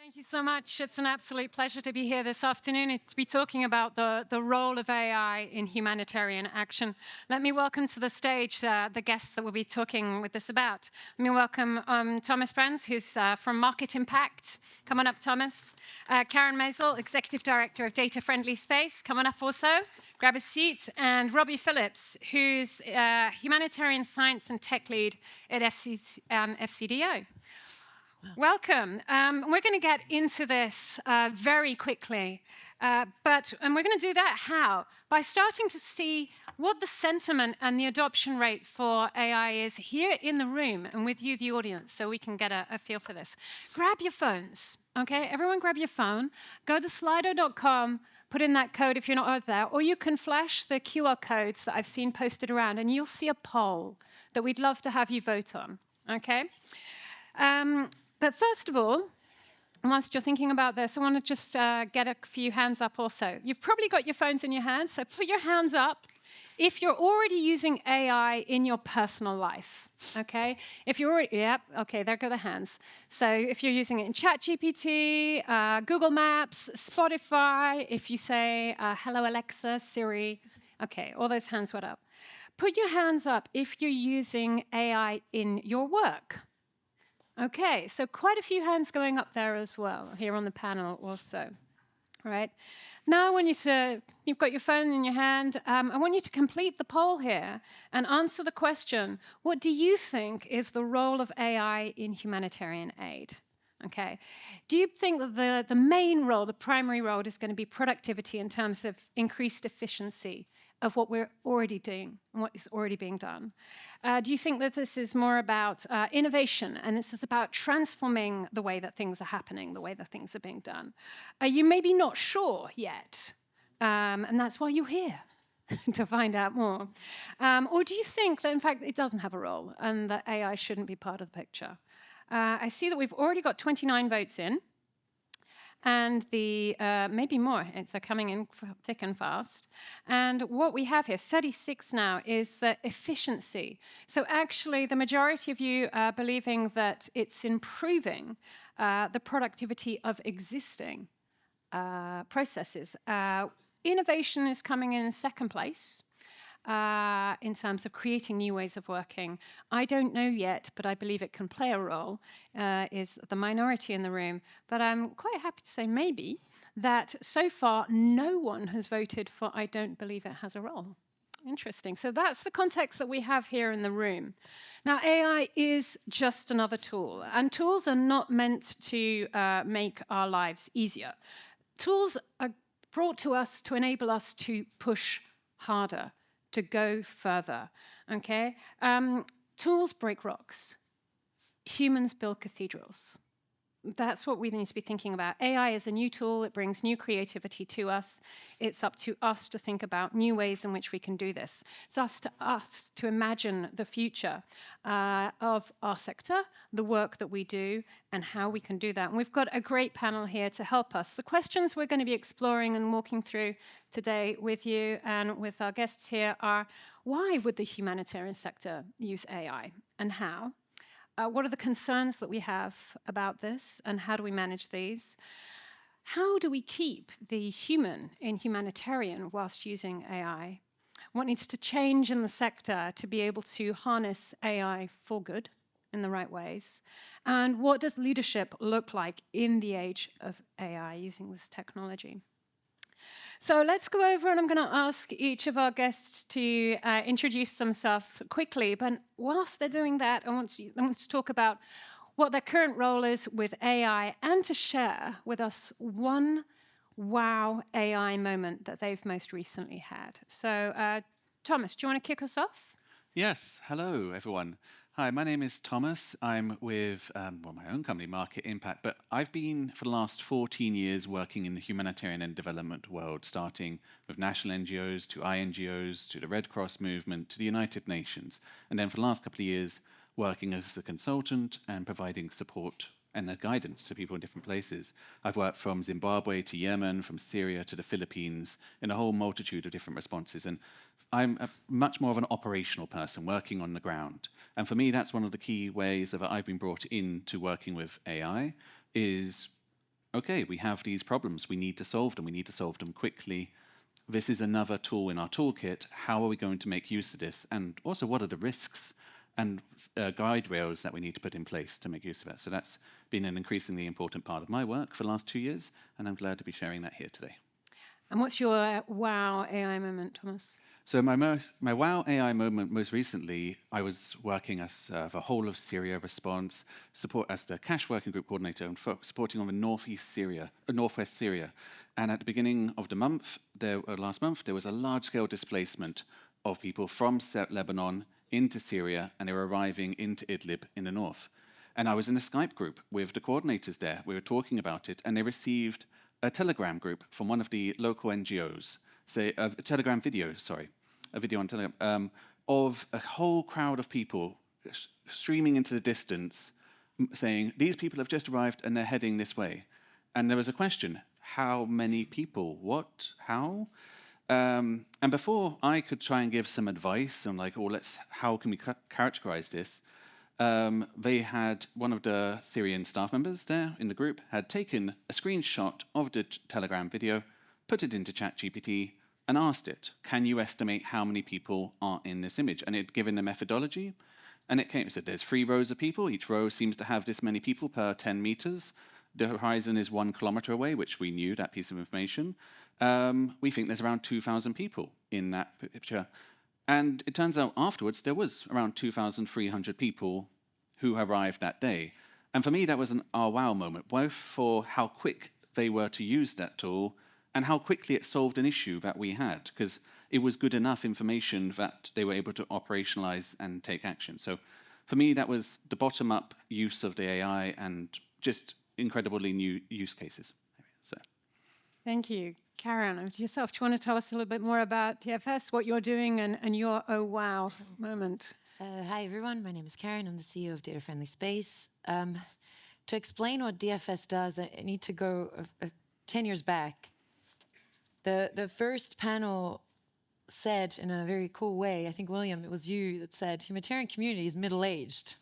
Thank you so much. It's an absolute pleasure to be here this afternoon and to be talking about the role of AI in humanitarian action. Let me welcome to the stage the guests that we'll be talking with us about. Let me welcome Thomas Byrnes, who's from Market Impact. Come on up, Thomas. Karin Maasel, Executive Director of Data Friendly Space. Come on up also. Grab a seat. And Robbie Phillips, who's Humanitarian Science and Tech Lead at FCDO. Welcome. We're going to get into this very quickly, and we're going to do that how? By starting to see what the sentiment and the adoption rate for AI is here in the room and with you, the audience, so we can get a feel for this. Grab your phones, okay? Everyone grab your phone. Go to slido.com, put in that code if you're not out there, or you can flash the QR codes that I've seen posted around, and you'll see a poll that we'd love to have you vote on, okay? But first of all, whilst you're thinking about this, I want to just get a few hands up also. You've probably got your phones in your hands, so put your hands up if you're already using AI in your personal life, okay? If you're already, yep, okay, there go the hands. So if you're using it in ChatGPT, Google Maps, Spotify, if you say, hello Alexa, Siri, okay, all those hands went up. Put your hands up if you're using AI in your work. Okay, so quite a few hands going up there as well, here on the panel also. All right. Now, when you've got your phone in your hand, I want you to complete the poll here and answer the question, what do you think is the role of AI in humanitarian aid? Okay. Do you think that the main role, the primary role, is going to be productivity in terms of increased efficiency of what we're already doing and what is already being done? Do you think that this is more about innovation and this is about transforming the way that things are happening, the way that things are being done? You may be not sure yet, and that's why you're here, to find out more. Or do you think that, in fact, it doesn't have a role and that AI shouldn't be part of the picture? I see that we've already got 29 votes in. And maybe more, they're coming in thick and fast. And what we have here, 36 now, is the efficiency. So actually, the majority of you are believing that it's improving the productivity of existing processes. Innovation is coming in second place. In terms of creating new ways of working. I don't know yet, but I believe it can play a role, is the minority in the room. But I'm quite happy to say maybe that so far no one has voted for I don't believe it has a role. Interesting. So that's the context that we have here in the room. Now, AI is just another tool, and tools are not meant to make our lives easier. Tools are brought to us to enable us to push harder, to go further, okay? Tools break rocks. Humans build cathedrals. That's what we need to be thinking about. AI is a new tool. It brings new creativity to us. It's up to us to think about new ways in which we can do this. It's up to us to imagine the future of our sector, the work that we do, and how we can do that. And we've got a great panel here to help us. The questions we're going to be exploring and walking through today with you and with our guests here are, why would the humanitarian sector use AI and how? What are the concerns that we have about this, and how do we manage these? How do we keep the human in humanitarian whilst using AI? What needs to change in the sector to be able to harness AI for good in the right ways? And what does leadership look like in the age of AI using this technology? So let's go over, and I'm going to ask each of our guests to introduce themselves quickly. But whilst they're doing that, I want to talk about what their current role is with AI and to share with us one wow AI moment that they've most recently had. So Thomas, do you want to kick us off? Yes. Hello, everyone. Hi, my name is Thomas. I'm with my own company, Market Impact, but I've been for the last 14 years working in the humanitarian and development world, starting with national NGOs to INGOs to the Red Cross movement to the United Nations, and then for the last couple of years working as a consultant and providing support and guidance to people in different places. I've worked from Zimbabwe to Yemen, from Syria to the Philippines, in a whole multitude of different responses. And I'm much more of an operational person working on the ground. And for me, that's one of the key ways that I've been brought into working with AI, is okay, we have these problems, we need to solve them, we need to solve them quickly. This is another tool in our toolkit. How are we going to make use of this? And also, what are the risks and guide rails that we need to put in place to make use of it? So that's been an increasingly important part of my work for the last 2 years, and I'm glad to be sharing that here today. And what's your wow AI moment, Thomas? So my wow AI moment most recently, I was working as the whole of Syria response, support as the cash working group coordinator and supporting on the northwest Syria. And at the beginning of the month, last month, there was a large-scale displacement of people from Lebanon into Syria, and they were arriving into Idlib in the north. And I was in a Skype group with the coordinators there. We were talking about it, and they received a Telegram group from one of the local NGOs, a Telegram video, a video on Telegram, of a whole crowd of people streaming into the distance, saying, these people have just arrived and they're heading this way. And there was a question, how many people? What? How? And before I could try and give some advice on like, how can we characterize this? They had, one of the Syrian staff members there in the group had taken a screenshot of the Telegram video, put it into ChatGPT, and asked it, can you estimate how many people are in this image? And it had given a methodology, and it said there's 3 rows of people. Each row seems to have this many people per 10 meters. The horizon is 1 kilometer away, which we knew, that piece of information. We think there's around 2,000 people in that picture. And it turns out afterwards there was around 2,300 people who arrived that day. And for me, that was an oh wow moment, both for how quick they were to use that tool and how quickly it solved an issue that we had, because it was good enough information that they were able to operationalize and take action. So for me, that was the bottom-up use of the AI and just incredibly new use cases. So. Thank you. Karin, over to yourself. Do you want to tell us a little bit more about DFS, what you're doing, and your oh wow moment? Hi everyone, my name is Karin. I'm the CEO of Data Friendly Space. To explain what DFS does, I need to go 10 years back. The first panel said in a very cool way, I think William, it was you that said, humanitarian community is middle-aged.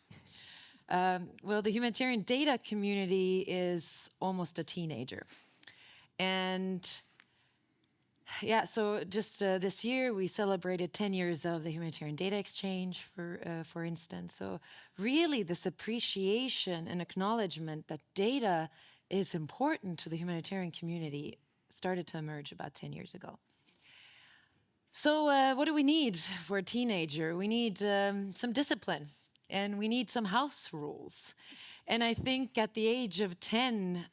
Well, the humanitarian data community is almost a teenager. And yeah, so just this year we celebrated 10 years of the humanitarian data exchange, for instance. So really this appreciation and acknowledgement that data is important to the humanitarian community started to emerge about 10 years ago. So what do we need for a teenager? We need some discipline, and we need some house rules. And I think at the age of 10,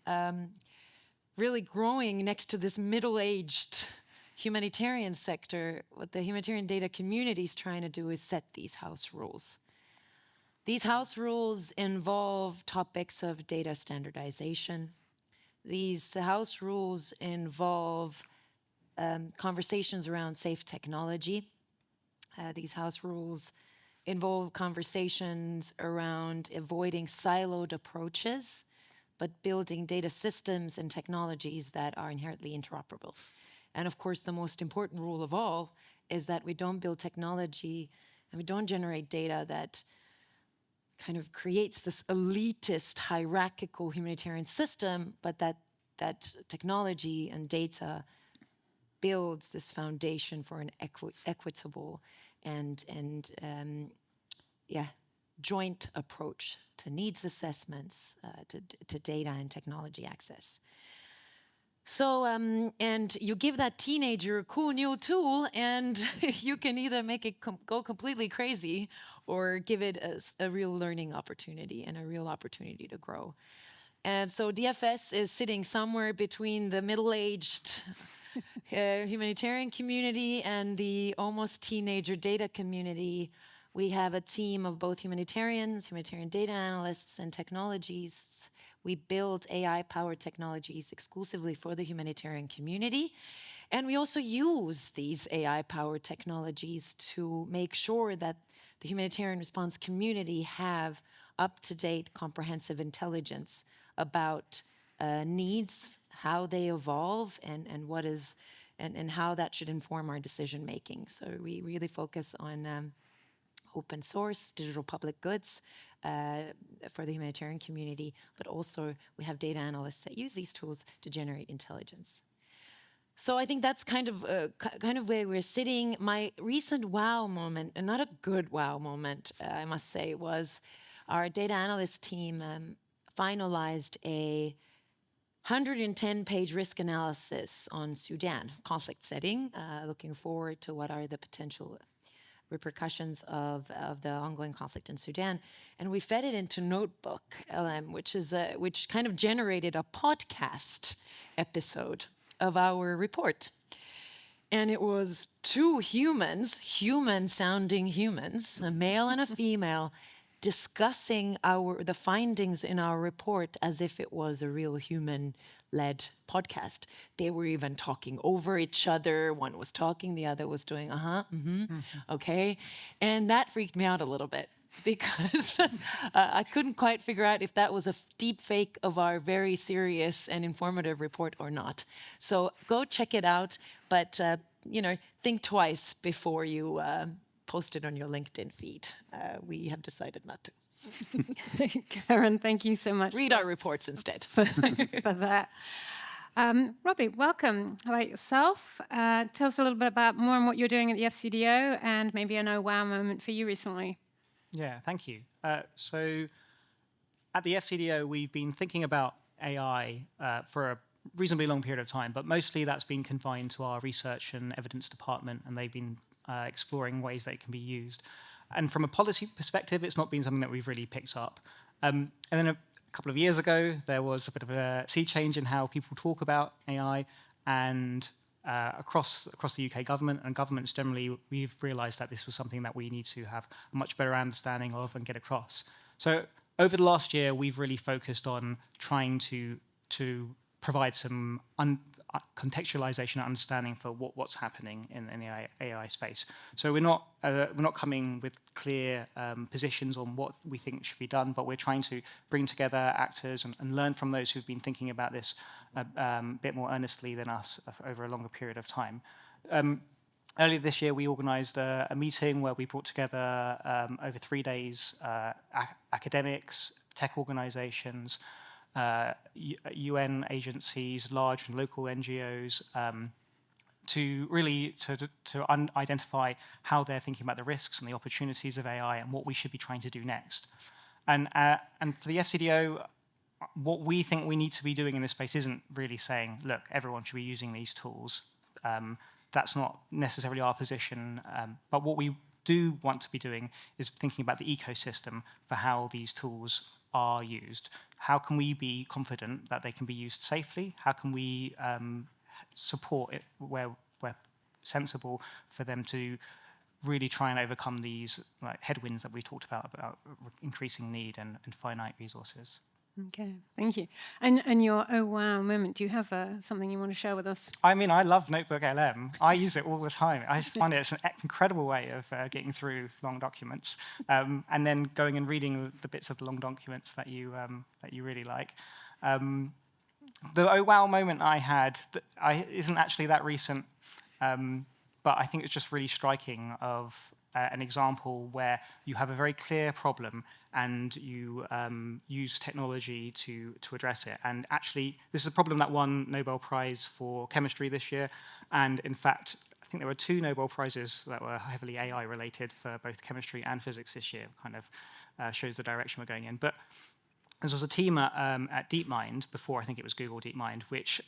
really growing next to this middle-aged humanitarian sector, what the humanitarian data community is trying to do is set these house rules. These house rules involve topics of data standardization. These house rules involve conversations around safe technology. These house rules involve conversations around avoiding siloed approaches, but building data systems and technologies that are inherently interoperable. And of course, the most important rule of all is that we don't build technology and we don't generate data that kind of creates this elitist, hierarchical humanitarian system, but that technology and data builds this foundation for an equitable and joint approach to needs assessments, to data and technology access. So, and you give that teenager a cool new tool, and you can either make it go completely crazy or give it a real learning opportunity and a real opportunity to grow. And so DFS is sitting somewhere between the middle-aged humanitarian community and the almost teenager data community. We have a team of both humanitarians, humanitarian data analysts, and technologies. We build AI-powered technologies exclusively for the humanitarian community. And we also use these AI-powered technologies to make sure that the humanitarian response community have up-to-date comprehensive intelligence about needs, how they evolve, and what is, and how that should inform our decision making. So we really focus on open source, digital public goods, for the humanitarian community, but also we have data analysts that use these tools to generate intelligence. So I think that's kind of where we're sitting. My recent wow moment, and not a good wow moment, I must say, was our data analyst team finalized a 110-page risk analysis on Sudan conflict setting, looking forward to what are the potential repercussions of the ongoing conflict in Sudan. And we fed it into Notebook, which kind of generated a podcast episode of our report. And it was two humans, human-sounding humans, a male and a female, discussing the findings in our report as if it was a real human-led podcast. They were even talking over each other. One was talking, the other was doing, okay. And that freaked me out a little bit, because I couldn't quite figure out if that was a deep fake of our very serious and informative report or not. So go check it out, but think twice before you post it on your LinkedIn feed. We have decided not to. Karin, thank you so much. Read our reports instead. for that. Robbie, welcome. How about yourself? Tell us a little bit about more on what you're doing at the FCDO and maybe a no wow moment for you recently. Yeah, thank you. So at the FCDO, we've been thinking about AI for a reasonably long period of time, but mostly that's been confined to our research and evidence department, and they've been exploring ways that it can be used. And from a policy perspective, it's not been something that we've really picked up. And then a couple of years ago, there was a bit of a sea change in how people talk about AI, and across the UK government and governments generally, we've realised that this was something that we need to have a much better understanding of and get across. So over the last year, we've really focused on trying to provide some contextualization and understanding for what's happening in the AI space. So we're not coming with clear positions on what we think should be done, but we're trying to bring together actors and learn from those who've been thinking about this a bit more earnestly than us over a longer period of time. Earlier this year, we organised a meeting where we brought together over 3 days academics, tech organisations, UN agencies, large and local NGOs, to really identify how they're thinking about the risks and the opportunities of AI and what we should be trying to do next. And for the FCDO, what we think we need to be doing in this space isn't really saying, look, everyone should be using these tools. That's not necessarily our position. But what we do want to be doing is thinking about the ecosystem for how these tools are used. How can we be confident that they can be used safely? How can we support it where sensible for them to really try and overcome these headwinds that we talked about increasing need and finite resources? Okay, thank you. And your oh wow moment, do you have something you want to share with us? I mean, I love Notebook LM. I use it all the time. I just find it's an incredible way of getting through long documents, and then going and reading the bits of the long documents that you really like. The oh wow moment I had isn't actually that recent, but I think it's just really striking of an example where you have a very clear problem and you use technology to address it. And actually, this is a problem that won Nobel Prize for chemistry this year. And in fact, I think there were 2 Nobel Prizes that were heavily AI related for both chemistry and physics this year. Kind of shows the direction we're going in. But there was a team at DeepMind, before I think it was Google DeepMind, which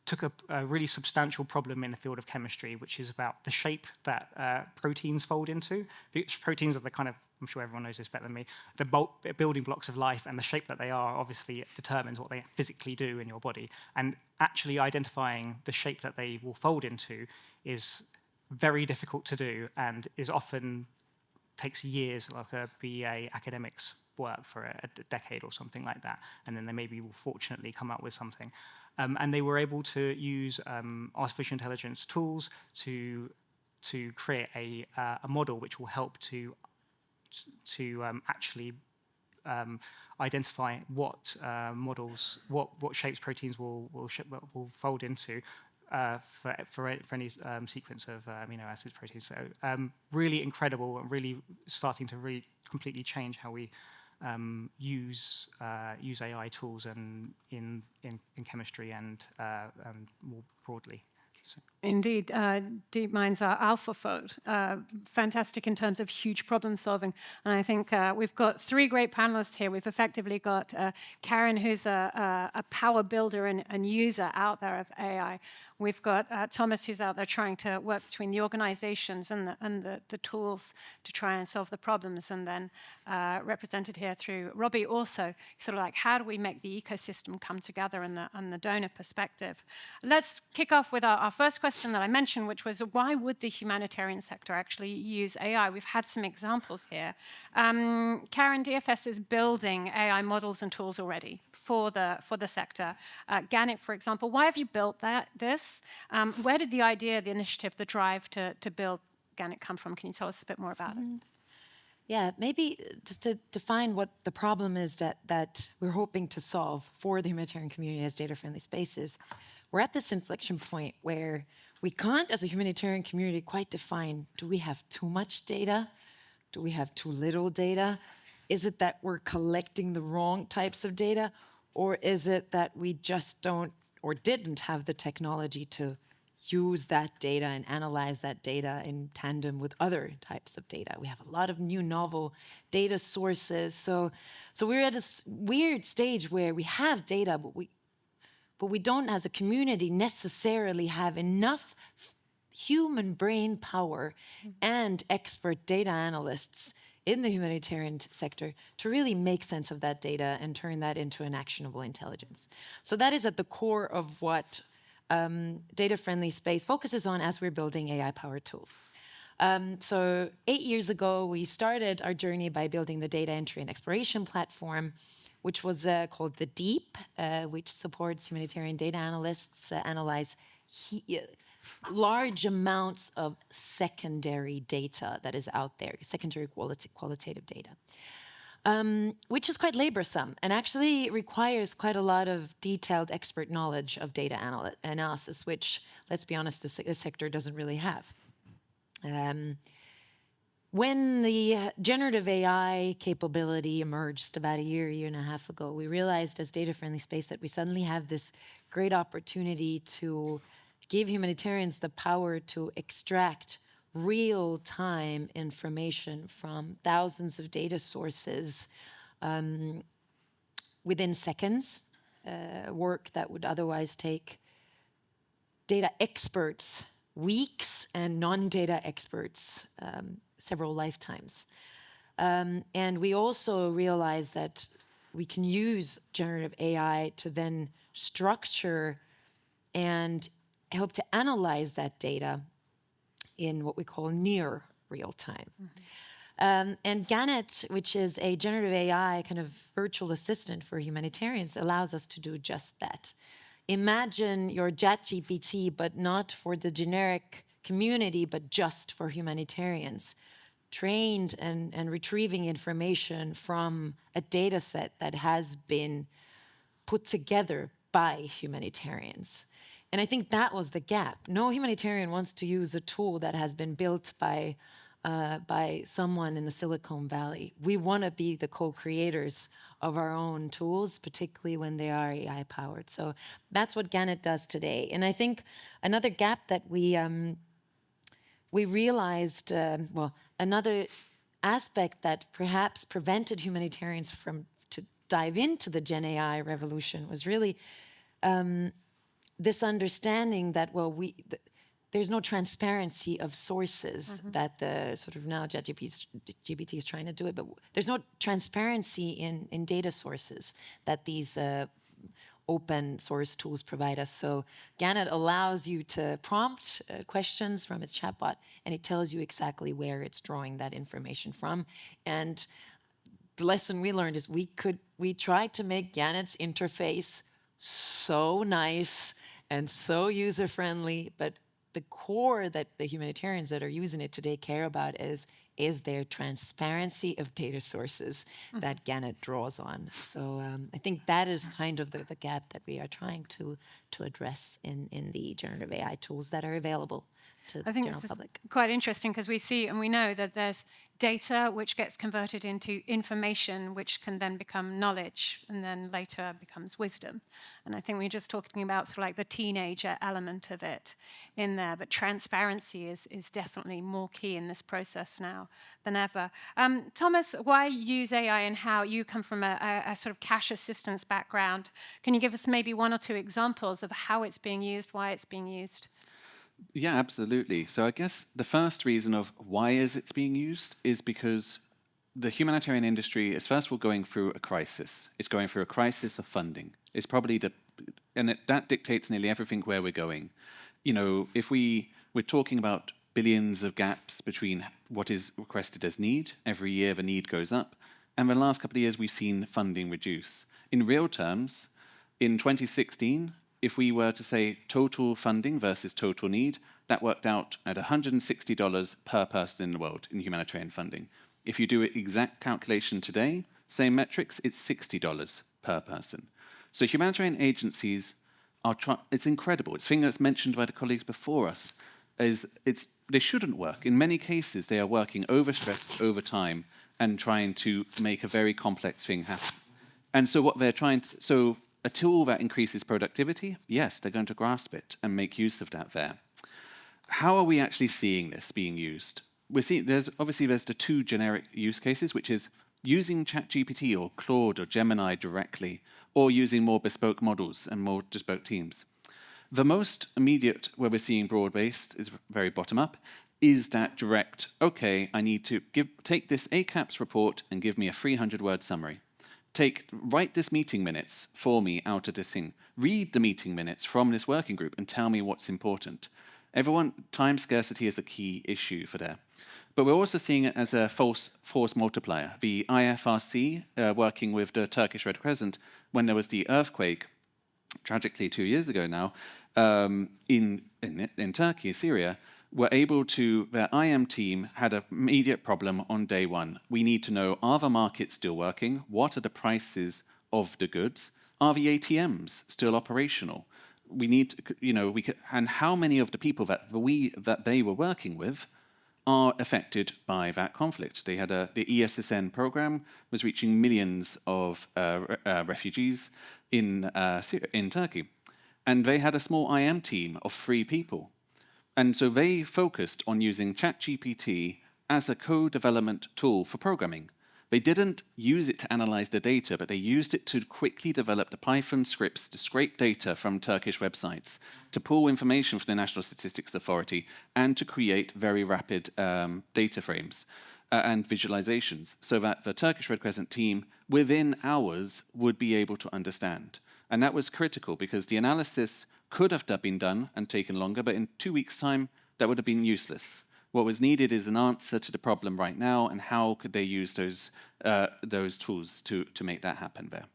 took a really substantial problem in the field of chemistry, which is about the shape that proteins fold into. Which proteins are the kind of, I'm sure everyone knows this better than me, the building blocks of life, and the shape that they are obviously determines what they physically do in your body. And actually identifying the shape that they will fold into is very difficult to do, and is often takes years, like a BA academics work for a decade or something like that, and then they maybe will fortunately come up with something. And they were able to use artificial intelligence tools to create a model which will help to actually identify what models, what shapes proteins will fold into for any sequence of amino acids, proteins. So really incredible and really starting to completely change how we use AI tools in chemistry and more broadly. So. Indeed, DeepMind's our AlphaFold. Fantastic in terms of huge problem solving. And I think we've got three great panelists here. We've effectively got Karin, who's a power builder and user out there of AI. We've got Thomas, who's out there trying to work between the organizations and the tools to try and solve the problems. And then represented here through Robbie also, sort of like, how do we make the ecosystem come together and the donor perspective? Let's kick off with our first question that I mentioned, which was, why would the humanitarian sector actually use AI? We've had some examples here. Karin, DFS is building AI models and tools already for the sector. Gannett, for example, why have you built this? Where did the idea, the initiative, the drive to build Gannett come from? Can you tell us a bit more about it? Yeah, maybe just to define what the problem is that we're hoping to solve for the humanitarian community as data-friendly spaces. We're at this inflection point where we can't, as a humanitarian community, quite define, do we have too much data? Do we have too little data? Is it that we're collecting the wrong types of data? Or is it that we just don't or didn't have the technology to use that data and analyze that data in tandem with other types of data? We have a lot of new novel data sources. So we're at a weird stage where we have data, but we don't, as a community, necessarily have enough human brain power and expert data analysts in the humanitarian sector to really make sense of that data and turn that into an actionable intelligence. So that is at the core of what data-friendly space focuses on as we're building AI-powered tools. So 8 years ago, we started our journey by building the data entry and exploration platform, which was called the DEEP, which supports humanitarian data analysts analyze large amounts of secondary data that is out there, secondary qualitative data, which is quite laborsome and actually requires quite a lot of detailed expert knowledge of data analysis, which, let's be honest, the sector doesn't really have. When the generative AI capability emerged about a year and a half ago, we realized as data-friendly space that we suddenly have this great opportunity to give humanitarians the power to extract real-time information from thousands of data sources within seconds, work that would otherwise take data experts weeks and non-data experts several lifetimes. And we also realized that we can use generative AI to then structure and help to analyze that data in what we call near real time. And Gannett, which is a generative AI kind of virtual assistant for humanitarians, allows us to do just that. Imagine your ChatGPT, but not for the generic community, but just for humanitarians, trained and retrieving information from a data set that has been put together by humanitarians. And I think that was the gap. No humanitarian wants to use a tool that has been built by someone in the Silicon Valley. We want to be the co-creators of our own tools, particularly when they are AI-powered. So that's what Gannett does today. And I think another gap that we realized, well, another aspect that perhaps prevented humanitarians from to dive into the Gen AI revolution was really this understanding that, well, there's no transparency of sources that the sort of now ChatGPT is trying to do it, but there's no transparency in data sources that these open source tools provide us. So Gannett allows you to prompt questions from its chatbot, and it tells you exactly where it's drawing that information from. And the lesson we learned is we tried to make Gannett's interface so nice and so user-friendly, but the core that the humanitarians that are using it today care about is is their transparency of data sources that Gannett draws on. So I think that is kind of the gap that we are trying to address in the generative AI tools that are available to the general public. Quite interesting, because we see and we know that there's data which gets converted into information which can then become knowledge and then later becomes wisdom. And I think we're just talking about sort of like the teenager element of it in there, but transparency is definitely more key in this process now than ever. Thomas, why use AI and how? You come from a sort of cash assistance background. Can you give us maybe one or two examples of how it's being used, why it's being used? Yeah, absolutely. So I guess the first reason of why is it's being used is because the humanitarian industry is first of all going through a crisis. It's going through a crisis of funding. It's probably that dictates nearly everything where we're going. You know, if we're talking about billions of gaps between what is requested as need. Every year the need goes up. And in the last couple of years, we've seen funding reduce. In real terms, in 2016, if we were to say total funding versus total need, that worked out at $160 per person in the world in humanitarian funding. If you do an exact calculation today, same metrics, it's $60 per person. So humanitarian agencies are it's incredible. It's a thing that's mentioned by the colleagues before us, they shouldn't work. In many cases, they are working overstressed over time and trying to make a very complex thing happen. And so what they're so a tool that increases productivity, yes, they're going to grasp it and make use of that there. How are we actually seeing this being used? We're seeing there's the two generic use cases, which is using ChatGPT or Claude or Gemini directly, or using more bespoke models and more bespoke teams. The most immediate, where we're seeing broad-based, is very bottom-up, is that direct, okay, I need to take this ACAPS report and give me a 300-word summary. Write this meeting minutes for me out of this thing. Read the meeting minutes from this working group and tell me what's important. Time scarcity is a key issue for there. But we're also seeing it as a force multiplier. The IFRC, working with the Turkish Red Crescent, when there was the earthquake, tragically 2 years ago now, in Turkey, Syria, their IM team had an immediate problem on day one. We need to know, are the markets still working? What are the prices of the goods? Are the ATMs still operational? We need to, and how many of the people that they were working with are affected by that conflict? They had the ESSN program was reaching millions of refugees in Turkey, and they had a small IM team of 3 people. And so they focused on using ChatGPT as a co-development tool for programming. They didn't use it to analyze the data, but they used it to quickly develop the Python scripts to scrape data from Turkish websites, to pull information from the National Statistics Authority, and to create very rapid data frames and visualizations, so that the Turkish Red Crescent team, within hours, would be able to understand. And that was critical, because the analysis could have been done and taken longer, but in 2 weeks' time, that would have been useless. What was needed is an answer to the problem right now, and how could they use those tools to make that happen there.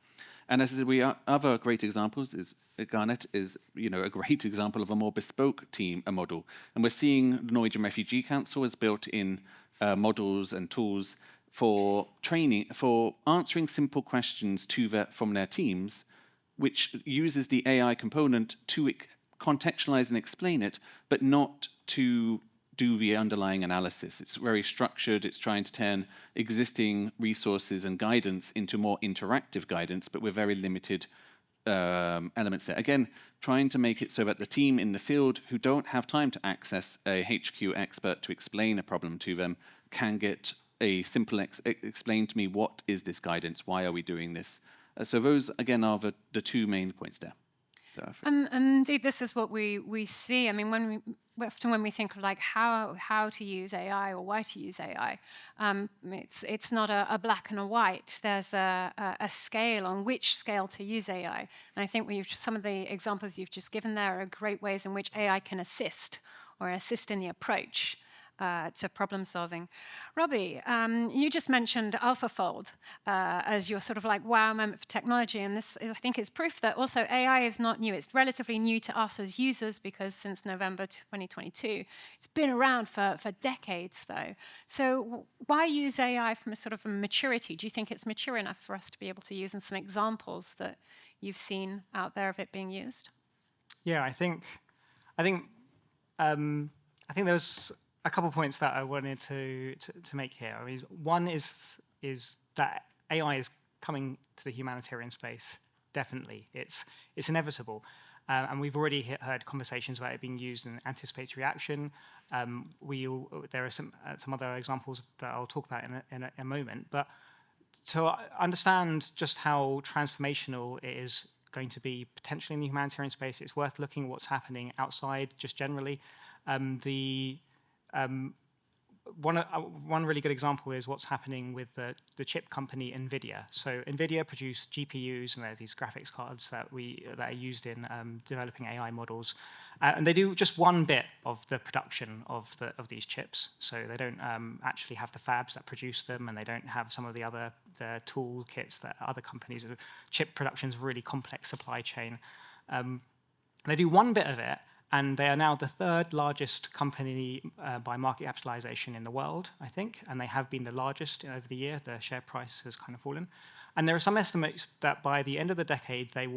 And as I said, other great examples is Garnet is a great example of a more bespoke model. And we're seeing the Norwegian Refugee Council has built in models and tools for training, for answering simple questions from their teams, which uses the AI component to contextualize and explain it, but not to do the underlying analysis. It's very structured. It's trying to turn existing resources and guidance into more interactive guidance, but with very limited elements there. Again, trying to make it so that the team in the field who don't have time to access a HQ expert to explain a problem to them can get a simple explain to me, what is this guidance? Why are we doing this? So those, again, are the 2 main points there. So and indeed, this is what we see. I mean, often when we think of like how to use AI or why to use AI, it's not a black and a white. There's a scale on which scale to use AI. And I think some of the examples you've just given there are great ways in which AI can assist in the approach. to problem solving. Robbie, you just mentioned AlphaFold as your sort of like wow moment for technology, and this, I think, is proof that also AI is not new. It's relatively new to us as users because since November 2022, it's been around for decades, though. So why use AI from a sort of a maturity? Do you think it's mature enough for us to be able to use, and some examples that you've seen out there of it being used? Yeah, I think there's a couple of points that I wanted to make here. I mean, one is that AI is coming to the humanitarian space. Definitely, it's inevitable, and we've already heard conversations about it being used in anticipatory action. There are some other examples that I'll talk about in a moment. But to understand just how transformational it is going to be potentially in the humanitarian space, it's worth looking at what's happening outside just generally. One really good example is what's happening with the chip company NVIDIA. So NVIDIA produce GPUs, and they're these graphics cards that are used in developing AI models. And they do just one bit of the production of these chips. So they don't actually have the fabs that produce them, and they don't have some of the other toolkits that other companies do. Chip production is a really complex supply chain. They do one bit of it, and they are now the third largest company by market capitalization in the world, I think, and they have been the largest over the year. The share price has kind of fallen. And there are some estimates that by the end of the decade, their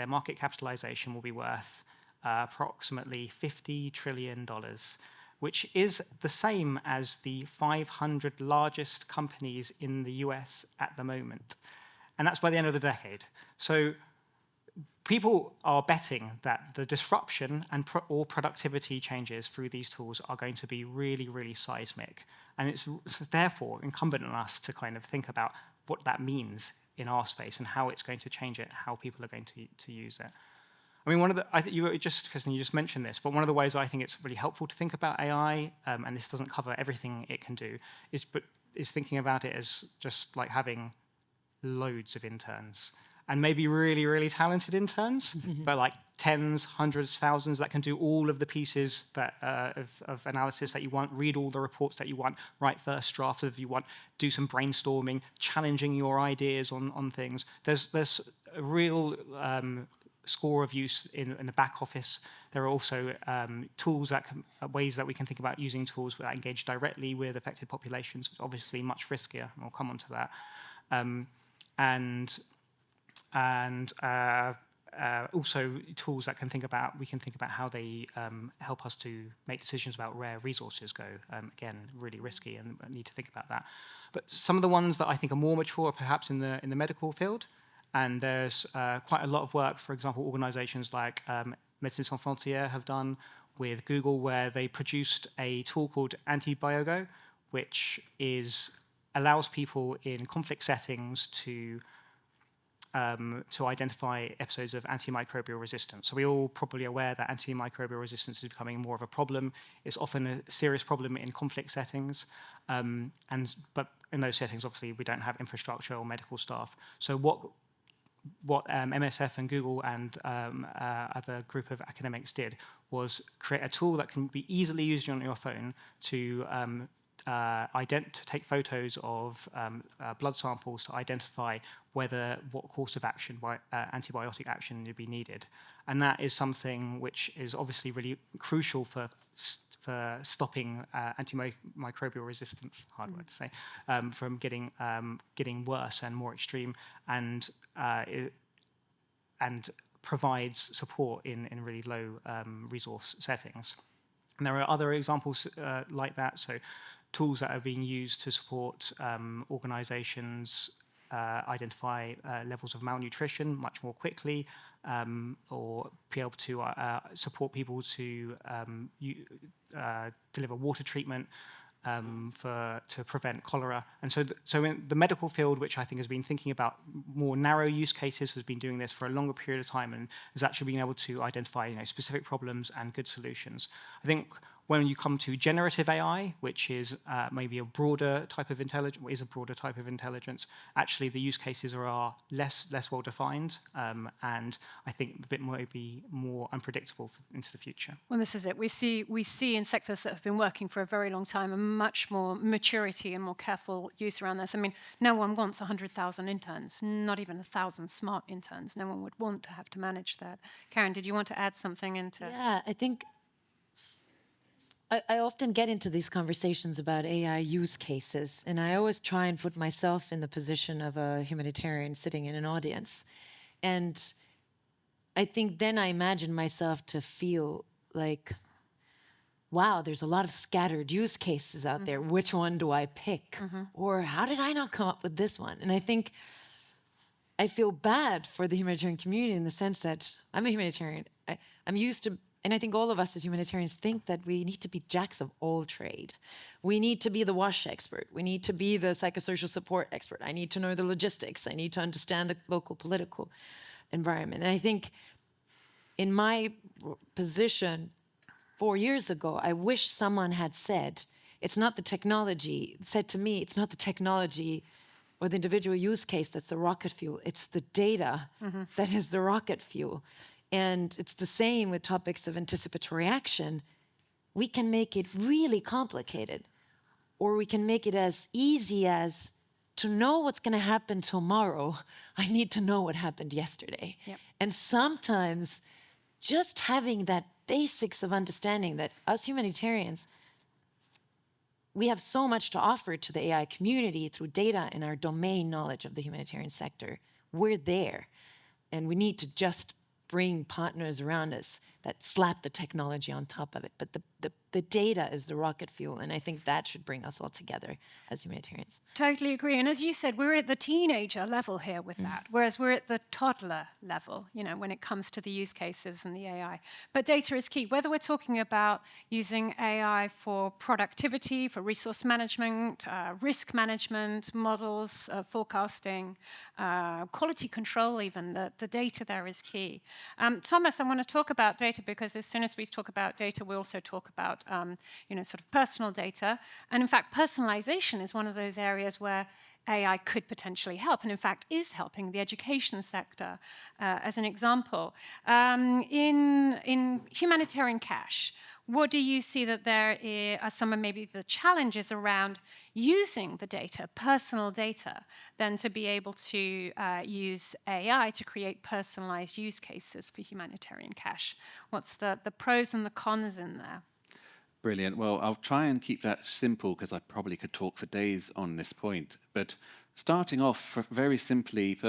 market capitalization will be worth approximately $50 trillion, which is the same as the 500 largest companies in the US at the moment. And that's by the end of the decade. So people are betting that the disruption and all productivity changes through these tools are going to be really, really seismic. And it's therefore incumbent on us to kind of think about what that means in our space and how it's going to change it, how people are going to use it. I mean, Kristen, you just mentioned this, but one of the ways I think it's really helpful to think about AI, and this doesn't cover everything it can do, is thinking about it as just like having loads of interns. And maybe really, really talented interns, but like tens, hundreds, thousands that can do all of the pieces that, of analysis that you want, read all the reports that you want, write first drafts if you want, do some brainstorming, challenging your ideas on things. There's a real score of use in the back office. There are also ways that we can think about using tools that engage directly with affected populations. It's obviously much riskier, and we'll come on to that. Also tools that we can think about how they help us to make decisions about where resources go. Again, really risky, and need to think about that. But some of the ones that I think are more mature are perhaps in the medical field. And there's quite a lot of work, for example, organizations like Médecins Sans Frontières have done with Google, where they produced a tool called Antibiogo, which allows people in conflict settings to identify episodes of antimicrobial resistance. So we're all probably aware that antimicrobial resistance is becoming more of a problem. It's often a serious problem in conflict settings. But in those settings, obviously, we don't have infrastructure or medical staff. So what MSF and Google and other group of academics did was create a tool that can be easily used on your phone to take photos of blood samples to identify what course of action, antibiotic action, would be needed. And that is something which is obviously really crucial for stopping antimicrobial resistance, hard word to say, from getting worse and more extreme, and provides support in really low resource settings. And there are other examples like that. So tools that are being used to support organizations identify levels of malnutrition much more quickly, or be able to support people to deliver water treatment to prevent cholera. And so in the medical field, which I think has been thinking about more narrow use cases, has been doing this for a longer period of time, and has actually been able to identify specific problems and good solutions. I think When you come to generative AI, which is maybe a broader type of intelligence, actually the use cases are less well defined, and I think a bit maybe more unpredictable into the future. Well, this is it. We see in sectors that have been working for a very long time a much more maturity and more careful use around this. I mean, no one wants 100,000 interns, not even 1,000 smart interns. No one would want to have to manage that. Karin, did you want to add something into? Yeah, I think I often get into these conversations about AI use cases, and I always try and put myself in the position of a humanitarian sitting in an audience. And I think then I imagine myself to feel like, wow, there's a lot of scattered use cases out there. Which one do I pick? Or how did I not come up with this one? And I think I feel bad for the humanitarian community in the sense that I'm a humanitarian. I'm used to, and I think all of us as humanitarians think that we need to be jacks of all trade. We need to be the WASH expert. We need to be the psychosocial support expert. I need to know the logistics. I need to understand the local political environment. And I think in my position 4 years ago, I wish someone had said, it's not the technology, said to me, it's not the technology or the individual use case that's the rocket fuel. It's the data that is the rocket fuel. And it's the same with topics of anticipatory action. We can make it really complicated, or we can make it as easy as to know what's going to happen tomorrow. I need to know what happened yesterday. Yep. And sometimes just having that basics of understanding that us humanitarians, we have so much to offer to the AI community through data and our domain knowledge of the humanitarian sector. We're there, and we need to just bring partners around us that slap the technology on top of it. But the data is the rocket fuel, and I think that should bring us all together as humanitarians. Totally agree. And as you said, we're at the teenager level here with that, whereas we're at the toddler level, you know, when it comes to the use cases and the AI. But data is key. Whether we're talking about using AI for productivity, for resource management, risk management, models, forecasting, quality control even, the data there is key. Thomas, I want to talk about data because as soon as we talk about data, we also talk about sort of personal data. And in fact, personalization is one of those areas where AI could potentially help, and in fact is helping the education sector, as an example. In humanitarian cash, what do you see that there are some of maybe the challenges around using the data, personal data, then to be able to use AI to create personalized use cases for humanitarian cash? What's the pros and the cons in there? Brilliant. Well, I'll try and keep that simple because I probably could talk for days on this point. But starting off very simply,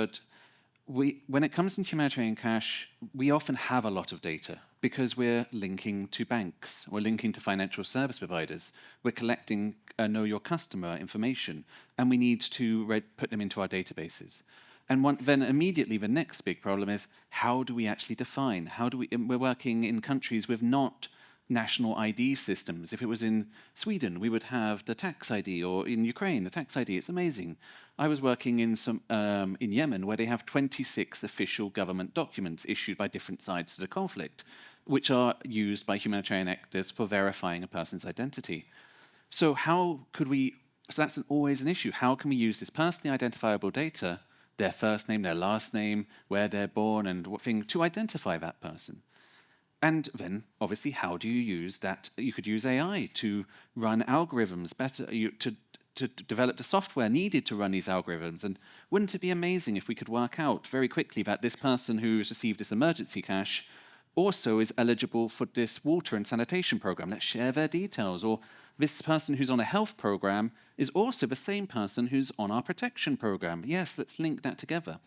when it comes to humanitarian cash, we often have a lot of data because we're linking to banks, we're linking to financial service providers, we're collecting know your customer information, and we need to put them into our databases. And then immediately the next big problem is, how do we actually define? We're working in countries with not national ID systems. If it was in Sweden, we would have the tax ID, or in Ukraine, the tax ID. It's amazing. I was working in Yemen, where they have 26 official government documents issued by different sides to the conflict, which are used by humanitarian actors for verifying a person's identity. So that's always an issue. How can we use this personally identifiable data, their first name, their last name, where they're born, and what thing, to identify that person? And then, obviously, how do you use that? You could use AI to run algorithms better, to develop the software needed to run these algorithms. And wouldn't it be amazing if we could work out very quickly that this person who's received this emergency cash also is eligible for this water and sanitation program? Let's share their details. Or this person who's on a health program is also the same person who's on our protection program. Yes, let's link that together.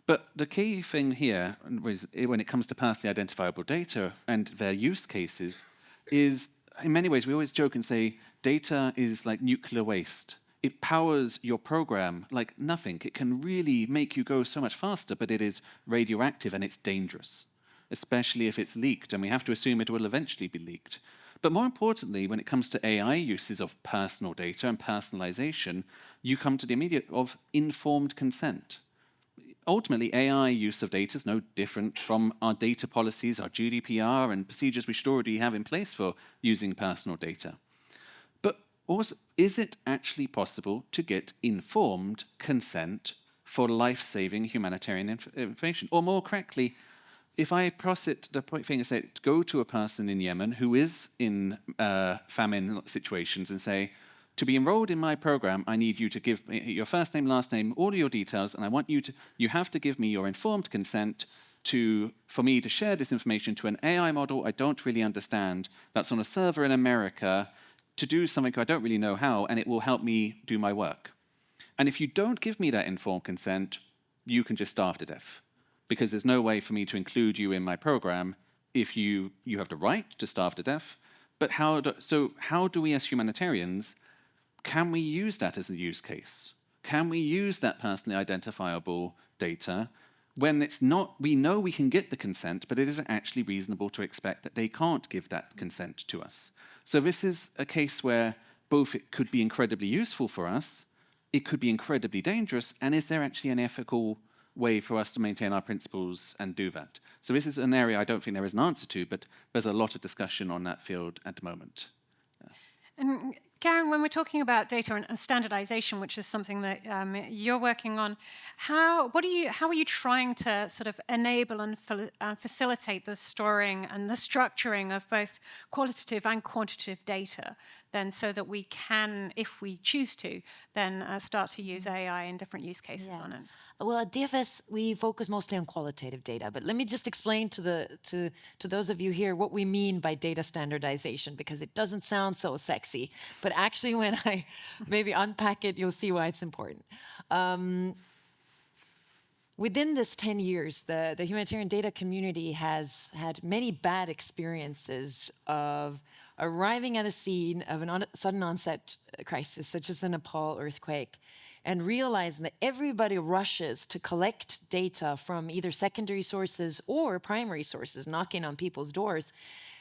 But the key thing here, when it comes to personally identifiable data and their use cases, is in many ways we always joke and say data is like nuclear waste. It powers your program like nothing. It can really make you go so much faster, but it is radioactive and it's dangerous, especially if it's leaked, and we have to assume it will eventually be leaked. But more importantly, when it comes to AI uses of personal data and personalization, you come to the immediate of informed consent. ultimately, AI use of data is no different from our data policies, our GDPR, and procedures we should already have in place for using personal data. But also, is it actually possible to get informed consent for life-saving humanitarian information? Or more correctly, if I press it, the thing is, say, go to a person in Yemen who is in famine situations and say, to be enrolled in my program, I need you to give me your first name, last name, all of your details, and I want you have to give me your informed consent for me to share this information to an AI model I don't really understand, that's on a server in America, to do something I don't really know how, and it will help me do my work. And if you don't give me that informed consent, you can just starve to death, because there's no way for me to include you in my program if you have the right to starve to death. But how do we as humanitarians, can we use that as a use case? Can we use that personally identifiable data when it's not, we know we can get the consent, but it isn't actually reasonable to expect that they can't give that consent to us? So this is a case where both it could be incredibly useful for us, it could be incredibly dangerous, and is there actually an ethical way for us to maintain our principles and do that? So this is an area I don't think there is an answer to, but there's a lot of discussion on that field at the moment. And Karin, when we're talking about data and standardization, which is something that you're working on, how are you trying to sort of enable and facilitate the storing and the structuring of both qualitative and quantitative data, then, so that we can, if we choose to, then start to use AI in different use cases on it? Well, at DFS, we focus mostly on qualitative data, but let me just explain to those of you here what we mean by data standardization, because it doesn't sound so sexy, but actually when I maybe unpack it, you'll see why it's important. Within this 10 years, the humanitarian data community has had many bad experiences of arriving at a scene of a sudden onset crisis, such as the Nepal earthquake, and realizing that everybody rushes to collect data from either secondary sources or primary sources knocking on people's doors.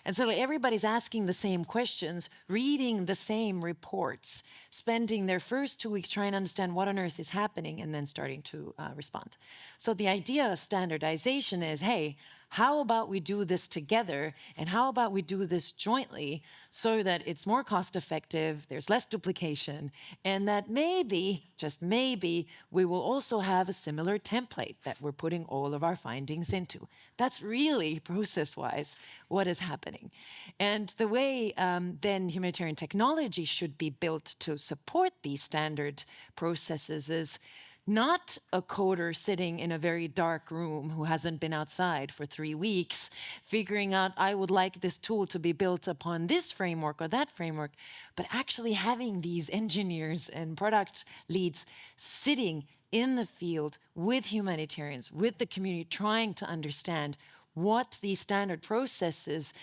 And so everybody's asking the same questions, reading the same reports, spending their first 2 weeks trying to understand what on earth is happening, and then starting to respond. So the idea of standardization is, hey, how about we do this together, and how about we do this jointly so that it's more cost effective, there's less duplication, and that maybe, just maybe, we will also have a similar template that we're putting all of our findings into. That's really, process-wise, what is happening. And the way then humanitarian technology should be built to support these standard processes is not a coder sitting in a very dark room who hasn't been outside for 3 weeks, figuring out, I would like this tool to be built upon this framework or that framework, but actually having these engineers and product leads sitting in the field with humanitarians, with the community, trying to understand what these standard processes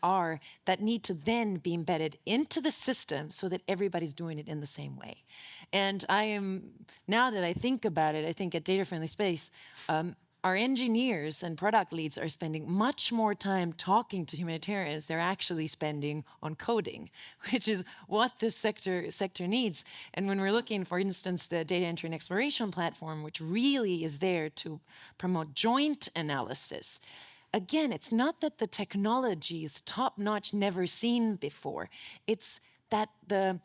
are that need to then be embedded into the system so that everybody's doing it in the same way. And now that I think about it, I think at Data Friendly Space, our engineers and product leads are spending much more time talking to humanitarians they're actually spending on coding, which is what this sector needs. And when we're looking, for instance, the data entry and exploration platform, which really is there to promote joint analysis, again, it's not that the technology is top-notch, never seen before. It's that the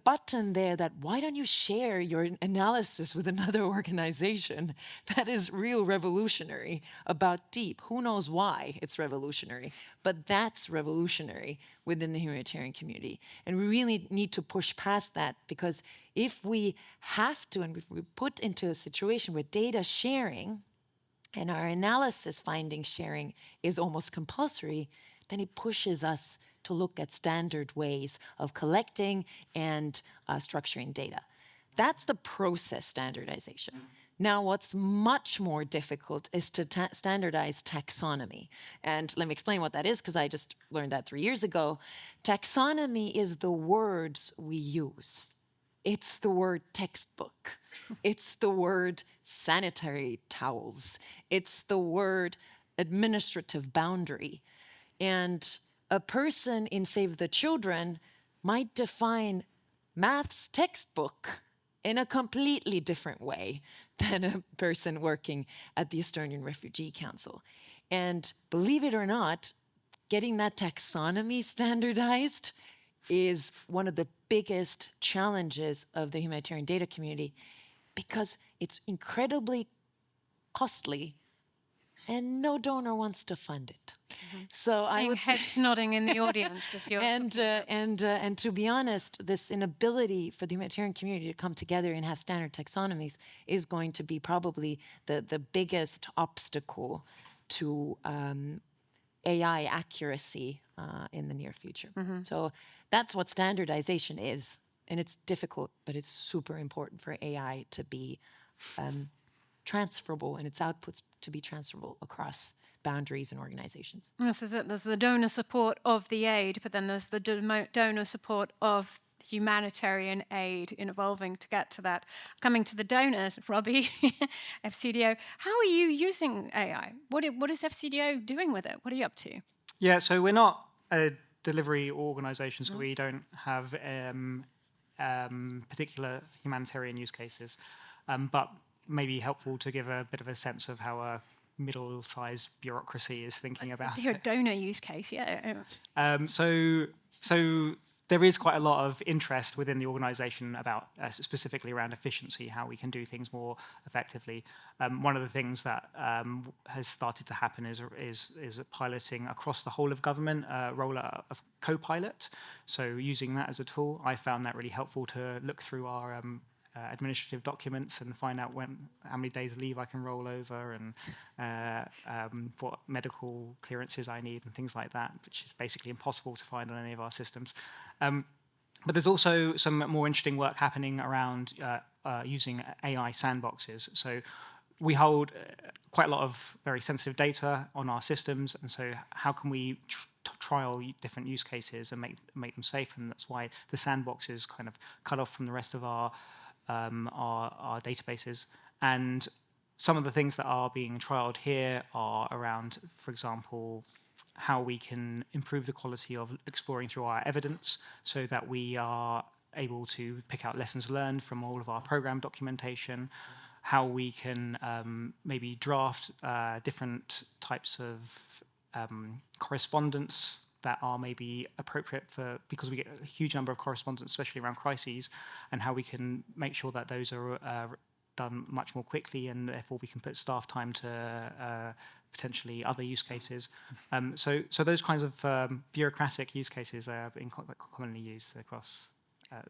button there that, why don't you share your analysis with another organization? That is real revolutionary about deep. Who knows why it's revolutionary, but that's revolutionary within the humanitarian community. And we really need to push past that, because if we have to, and if we put into a situation where data sharing and our analysis finding sharing is almost compulsory, then it pushes us to look at standard ways of collecting and structuring data. That's the process standardization. Now, what's much more difficult is to standardize taxonomy. And let me explain what that is, because I just learned that 3 years ago. Taxonomy is the words we use. It's the word textbook. It's the word sanitary towels. It's the word administrative boundary. And a person in Save the Children might define maths textbook in a completely different way than a person working at the Estonian Refugee Council. And believe it or not, getting that taxonomy standardized is one of the biggest challenges of the humanitarian data community, because it's incredibly costly and no donor wants to fund it. So I would heads nodding in the audience if you're and to be honest, this inability for the humanitarian community to come together and have standard taxonomies is going to be probably the biggest obstacle to AI accuracy in the near future. So that's what standardization is, and it's difficult, but it's super important for AI to be transferable and its outputs to be transferable across boundaries and organizations. This is it. There's the donor support of the aid, but then there's the donor support of humanitarian aid in evolving to get to that. Coming to the donors, Robbie, FCDO, how are you using AI? What is FCDO doing with it? What are you up to? Yeah, so we're not a delivery organisation, so we don't have particular humanitarian use cases, but maybe helpful to give a bit of a sense of how a middle-sized bureaucracy is thinking about Your donor use case, yeah. So there is quite a lot of interest within the organisation about specifically around efficiency, how we can do things more effectively. One of the things that has started to happen is piloting across the whole of government, rollout of Copilot. So using that as a tool, I found that really helpful to look through our administrative documents and find out how many days leave I can roll over and what medical clearances I need and things like that, which is basically impossible to find on any of our systems. But there's also some more interesting work happening around using AI sandboxes. So we hold quite a lot of very sensitive data on our systems, and so how can we trial different use cases and make them safe? And that's why the sandbox is kind of cut off from the rest of our databases. And some of the things that are being trialed here are around, for example, how we can improve the quality of exploring through our evidence so that we are able to pick out lessons learned from all of our program documentation, how we can maybe draft different types of correspondence that are maybe appropriate for, because we get a huge number of correspondence, especially around crises, and how we can make sure that those are done much more quickly, and therefore we can put staff time to potentially other use cases. So those kinds of bureaucratic use cases are being quite commonly used across,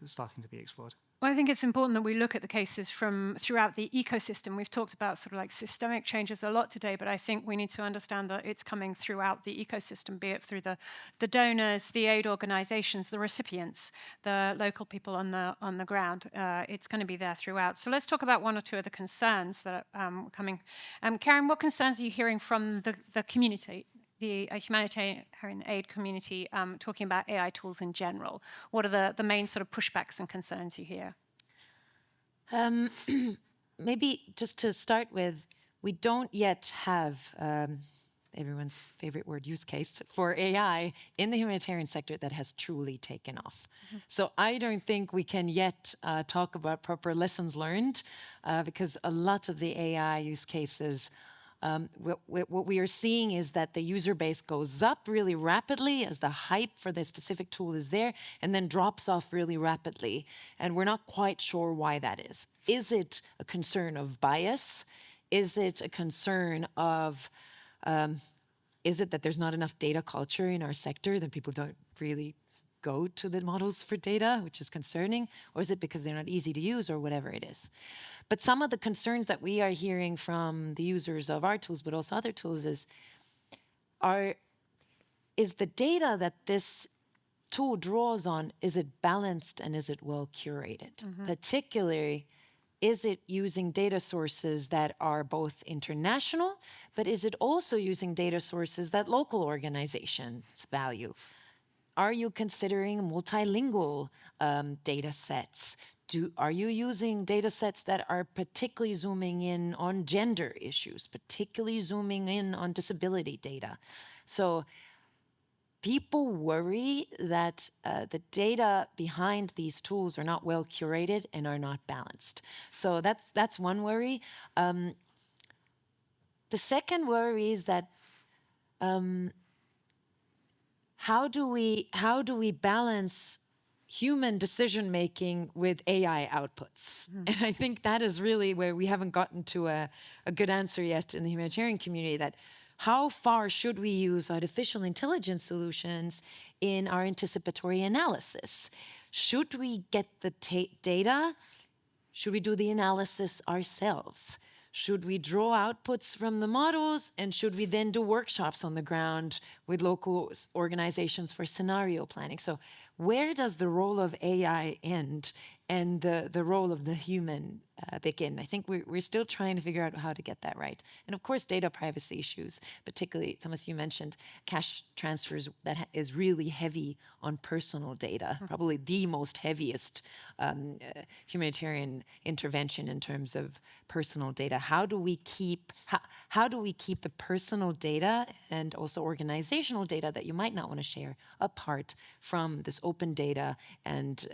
starting to be explored. Well, I think it's important that we look at the cases from throughout the ecosystem. We've talked about sort of like systemic changes a lot today, but I think we need to understand that it's coming throughout the ecosystem, be it through the donors, the aid organizations, the recipients, the local people on the ground. It's going to be there throughout. So let's talk about one or two of the concerns that are coming. Karin, what concerns are you hearing from the community? The humanitarian aid community, talking about AI tools in general? What are the main sort of pushbacks and concerns you hear? Maybe just to start with, we don't yet have everyone's favorite word, use case, for AI in the humanitarian sector that has truly taken off. So I don't think we can yet talk about proper lessons learned, because a lot of the AI use cases, what we are seeing is that the user base goes up really rapidly as the hype for the specific tool is there, and then drops off really rapidly. And we're not quite sure why that is. Is it a concern of bias? Is it a concern of, is it that there's not enough data culture in our sector, that people don't really go to the models for data, which is concerning? Or is it because they're not easy to use, or whatever it is? But some of the concerns that we are hearing from the users of our tools, but also other tools, is the data that this tool draws on, is it balanced and is it well curated? Particularly, is it using data sources that are both international, but is it also using data sources that local organizations value? Are you considering multilingual data sets? Are you using data sets that are particularly zooming in on gender issues, particularly zooming in on disability data? So people worry that the data behind these tools are not well curated and are not balanced. So that's one worry. The second worry is that how do we balance human decision making with AI outputs? And I think that is really where we haven't gotten to a good answer yet in the humanitarian community, that how far should we use artificial intelligence solutions in our anticipatory analysis? Should we get the data? Should we do the analysis ourselves? Should we draw outputs from the models, and should we then do workshops on the ground with local organizations for scenario planning? So where does the role of AI end and the role of the human begin? I think we're still trying to figure out how to get that right. And of course, data privacy issues, particularly, Thomas, you mentioned cash transfers that is really heavy on personal data, probably the most heaviest humanitarian intervention in terms of personal data. How do we keep the personal data and also organizational data that you might not want to share apart from this open data and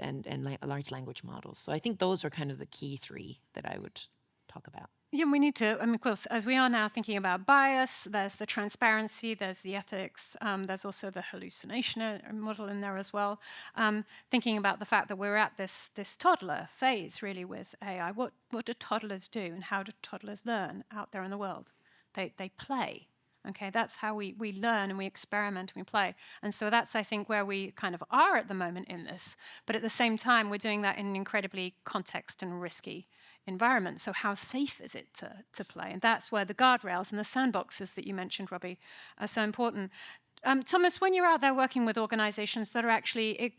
large language models? So I think those are kind of the key three that I would talk about. Yeah, we need to, I mean, of course, as we are now thinking about bias, there's the transparency, there's the ethics, there's also the hallucination model in there as well. Thinking about the fact that we're at this toddler phase, really, with AI. What do toddlers do, and how do toddlers learn out there in the world? They play. Okay, that's how we learn and we experiment and we play. And so that's, I think, where we kind of are at the moment in this. But at the same time, we're doing that in an incredibly context and risky environment. So how safe is it to play? And that's where the guardrails and the sandboxes that you mentioned, Robbie, are so important. Thomas, when you're out there working with organizations that are actually,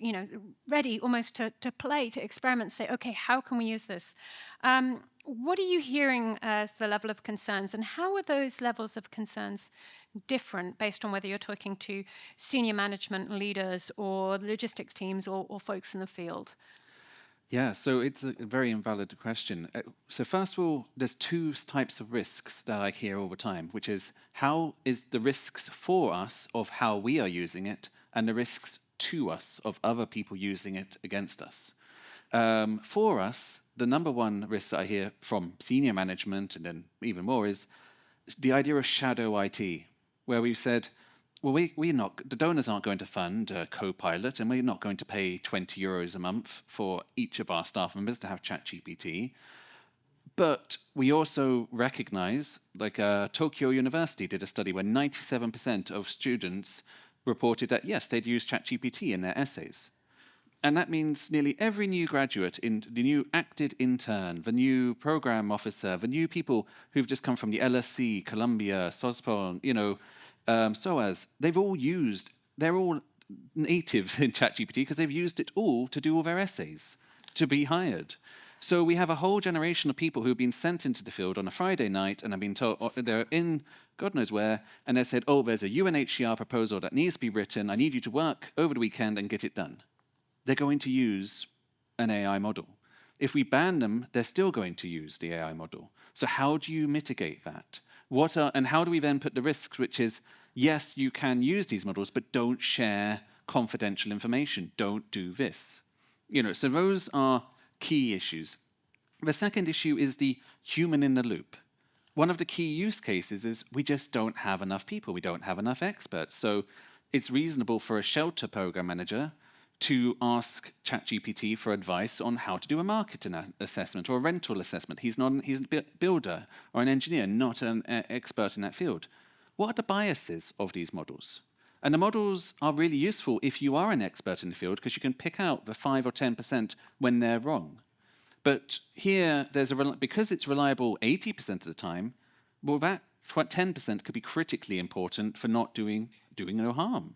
ready almost to play, to experiment, say, okay, how can we use this? What are you hearing as the level of concerns, and how are those levels of concerns different based on whether you're talking to senior management leaders or logistics teams or folks in the field? Yeah, so it's a very invalid question. So first of all, there's two types of risks that I hear all the time, which is how is the risks for us of how we are using it, and the risks to us of other people using it against us. For us, the number one risk that I hear from senior management, and then even more, is the idea of shadow IT, where we've said, well, the donors aren't going to fund a co-pilot, and we're not going to pay 20 euros a month for each of our staff members to have ChatGPT. But we also recognize, like Tokyo University did a study where 97% of students reported that, yes, they'd use ChatGPT in their essays. And that means nearly every new graduate, the new acted intern, the new program officer, the new people who've just come from the LSE, Columbia, SOSPON, SOAS, they're all native in ChatGPT because they've used it all to do all their essays, to be hired. So we have a whole generation of people who've been sent into the field on a Friday night and have been told they're in God knows where, and they said, oh, there's a UNHCR proposal that needs to be written. I need you to work over the weekend and get it done. They're going to use an AI model. If we ban them, they're still going to use the AI model. So how do you mitigate that? And how do we then put the risks, which is, yes, you can use these models, but don't share confidential information. Don't do this. So those are key issues. The second issue is the human in the loop. One of the key use cases is we just don't have enough people. We don't have enough experts. So it's reasonable for a shelter program manager to ask ChatGPT for advice on how to do a market assessment or a rental assessment. He's a builder or an engineer, not an expert in that field. What are the biases of these models? And the models are really useful if you are an expert in the field, because you can pick out the 5 or 10% when they're wrong. But here, because it's reliable 80% of the time, well, that 10% could be critically important for not doing no harm.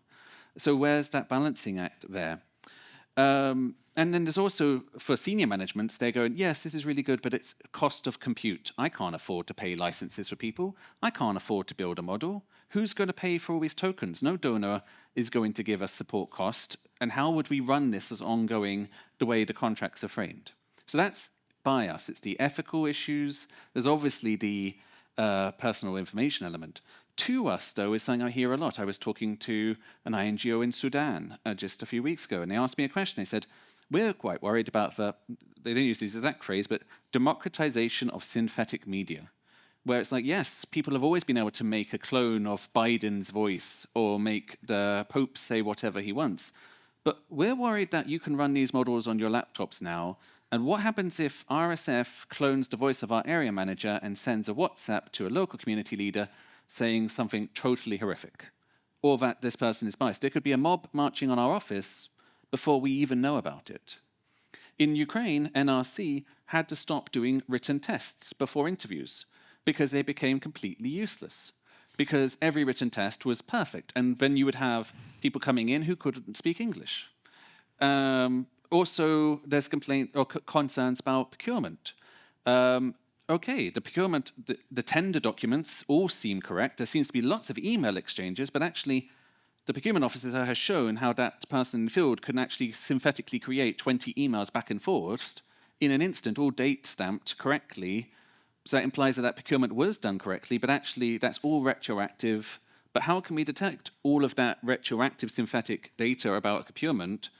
So where's that balancing act there? And then there's also, for senior managements, they're going, yes, this is really good, but it's cost of compute. I can't afford to pay licenses for people. I can't afford to build a model. Who's going to pay for all these tokens? No donor is going to give us support cost. And how would we run this as ongoing the way the contracts are framed? So that's bias. It's the ethical issues. There's obviously the personal information element. to us, though, is something I hear a lot. I was talking to an INGO in Sudan just a few weeks ago, and they asked me a question. They said, we're quite worried about they didn't use this exact phrase, but democratization of synthetic media, where it's like, yes, people have always been able to make a clone of Biden's voice or make the Pope say whatever he wants. But we're worried that you can run these models on your laptops now. And what happens if RSF clones the voice of our area manager and sends a WhatsApp to a local community leader saying something totally horrific, or that this person is biased? There could be a mob marching on our office before we even know about it. In Ukraine, NRC had to stop doing written tests before interviews because they became completely useless, because every written test was perfect. And then you would have people coming in who couldn't speak English. Also, there's concerns about procurement. Okay, the procurement, the tender documents all seem correct. There seems to be lots of email exchanges, but actually the procurement officer has shown how that person in the field can actually synthetically create 20 emails back and forth in an instant, all date stamped correctly. So that implies that procurement was done correctly, but actually that's all retroactive. But how can we detect all of that retroactive synthetic data about a procurement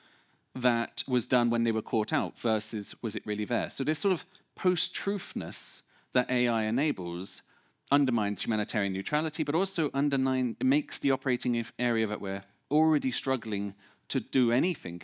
that was done when they were caught out versus was it really there? So this sort of post-truthness that AI enables undermines humanitarian neutrality, but also makes the operating area that we're already struggling to do anything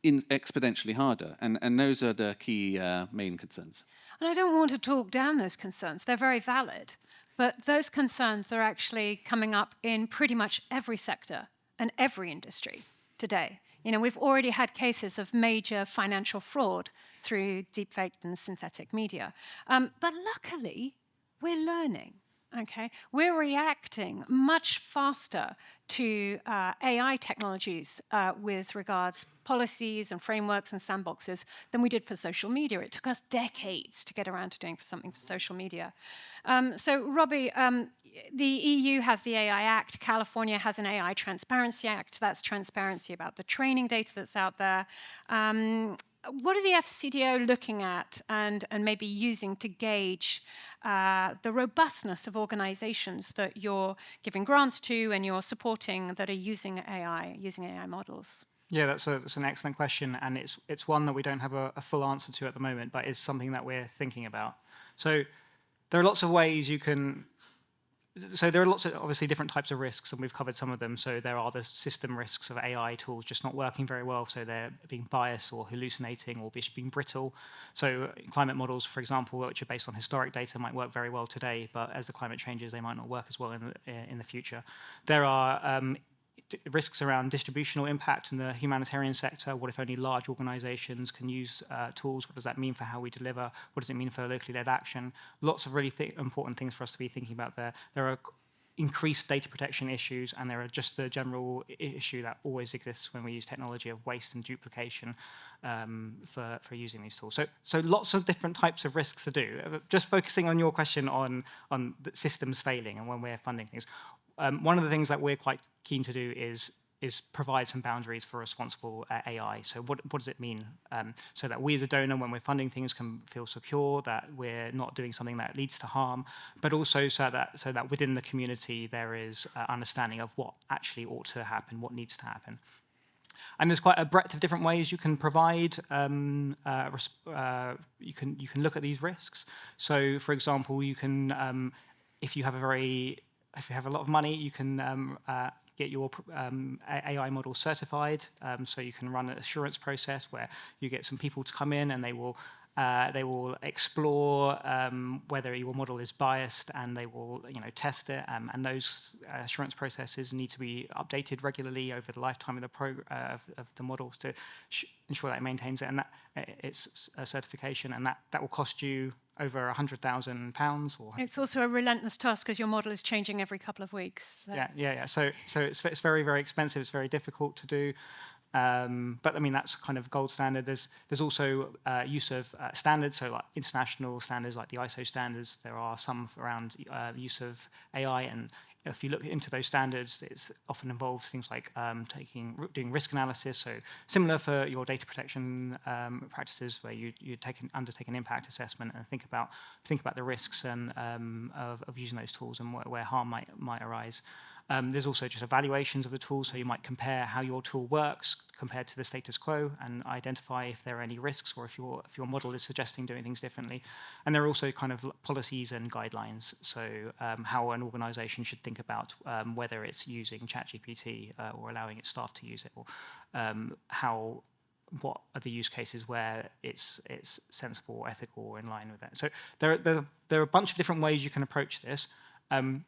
in exponentially harder. And those are the key main concerns. And I don't want to talk down those concerns. They're very valid. But those concerns are actually coming up in pretty much every sector and every industry today. You know, we've already had cases of major financial fraud through deepfake and synthetic media. But luckily, we're learning, okay? We're reacting much faster to AI technologies with regards policies and frameworks and sandboxes than we did for social media. It took us decades to get around to doing something for social media. So, Robbie, the EU has the AI Act. California has an AI Transparency Act. That's transparency about the training data that's out there. What are the FCDO looking at and maybe using to gauge the robustness of organizations that you're giving grants to and you're supporting that are using AI models? Yeah, that's an excellent question, and it's one that we don't have a full answer to at the moment, but it's something that we're thinking about. So there are lots of ways you can. So there are lots of obviously different types of risks, and we've covered some of them. So there are the system risks of AI tools just not working very well, so they're being biased or hallucinating or being brittle. So climate models, for example, which are based on historic data, might work very well today, but as the climate changes, they might not work as well in the future. There are risks around distributional impact in the humanitarian sector. What if only large organizations can use tools? What does that mean for how we deliver? What does it mean for locally led action? Lots of really important things for us to be thinking about there. There are increased data protection issues, and there are just the general issue that always exists when we use technology of waste and duplication for using these tools. So lots of different types of risks to do. Just focusing on your question on the systems failing and when we're funding things. One of the things that we're quite keen to do is provide some boundaries for responsible AI. So what does it mean? So that we as a donor, when we're funding things, can feel secure, that we're not doing something that leads to harm, but also so that within the community there is understanding of what actually ought to happen, what needs to happen. And there's quite a breadth of different ways you can provide. You can look at these risks. So, for example, you can, if you have a lot of money, you can get your AI model certified. So you can run an assurance process where you get some people to come in and they will explore whether your model is biased, and they will test it. And those assurance processes need to be updated regularly over the lifetime of the model to ensure that it maintains it and that its certification. And that will cost you over £100,000. It's also a relentless task because your model is changing every couple of weeks. So. Yeah. So it's very, very expensive. It's very difficult to do. But I mean, that's kind of gold standard. There's also use of standards, so like international standards like the ISO standards. There are some around use of AI, and if you look into those standards, it often involves things like doing risk analysis. So similar for your data protection practices, where you undertake an impact assessment and think about the risks and of using those tools and where harm might arise. There's also just evaluations of the tool, so you might compare how your tool works compared to the status quo and identify if there are any risks or if your model is suggesting doing things differently. And there are also kind of policies and guidelines, so how an organization should think about whether it's using ChatGPT or allowing its staff to use it, or what are the use cases where it's sensible or ethical or in line with that. So there are a bunch of different ways you can approach this. And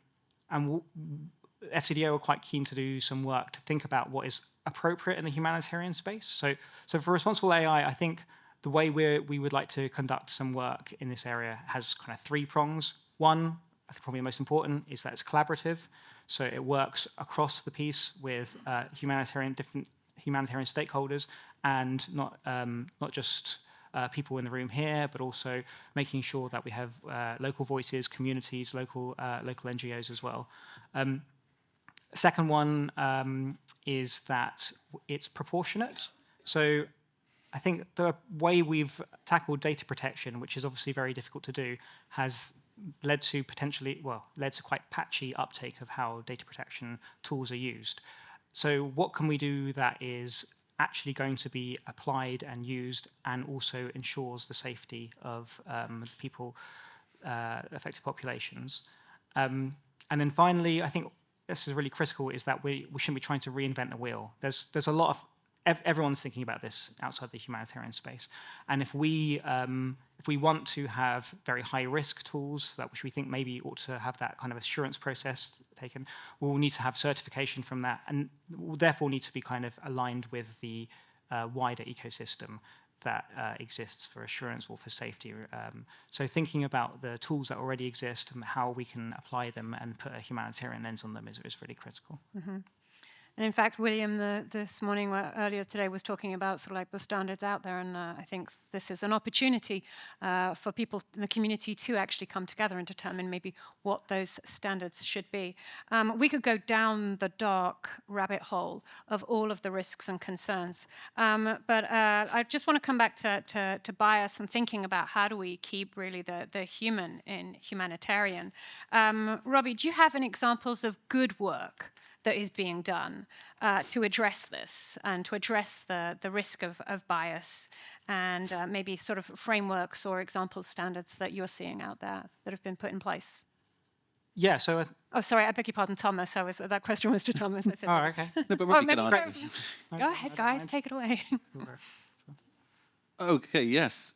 FCDO are quite keen to do some work to think about what is appropriate in the humanitarian space. So for responsible AI, I think the way we would like to conduct some work in this area has kind of 3 prongs. One, I think probably the most important, is that it's collaborative. So it works across the piece with different humanitarian stakeholders, and not just people in the room here, but also making sure that we have local voices, communities, local NGOs as well. Second one is that it's proportionate. So I think the way we've tackled data protection, which is obviously very difficult to do, has led to quite patchy uptake of how data protection tools are used. So what can we do that is actually going to be applied and used and also ensures the safety of people, affected populations? And then finally, I think this is really critical, is that we shouldn't be trying to reinvent the wheel. There's a lot of everyone's thinking about this outside the humanitarian space, and if we want to have very high risk tools which we think maybe ought to have that kind of assurance process taken, we'll need to have certification from that, and we'll therefore need to be kind of aligned with the wider ecosystem that exists for assurance or for safety. So thinking about the tools that already exist and how we can apply them and put a humanitarian lens on them is really critical. Mm-hmm. And in fact, William this morning, earlier today, was talking about sort of like the standards out there, and I think this is an opportunity for people in the community to actually come together and determine maybe what those standards should be. We could go down the dark rabbit hole of all of the risks and concerns, but I just want to come back to bias and thinking about how do we keep really the human in humanitarian. Robbie, do you have any examples of good work that is being done to address this and to address the risk of bias, and maybe sort of frameworks or example standards that you're seeing out there that have been put in place? Yeah, so... oh, sorry, I beg your pardon, Thomas. That question was to Thomas. I said, oh, okay. No, but Robbie can answer. Go ahead, guys, take it away. Okay, yes.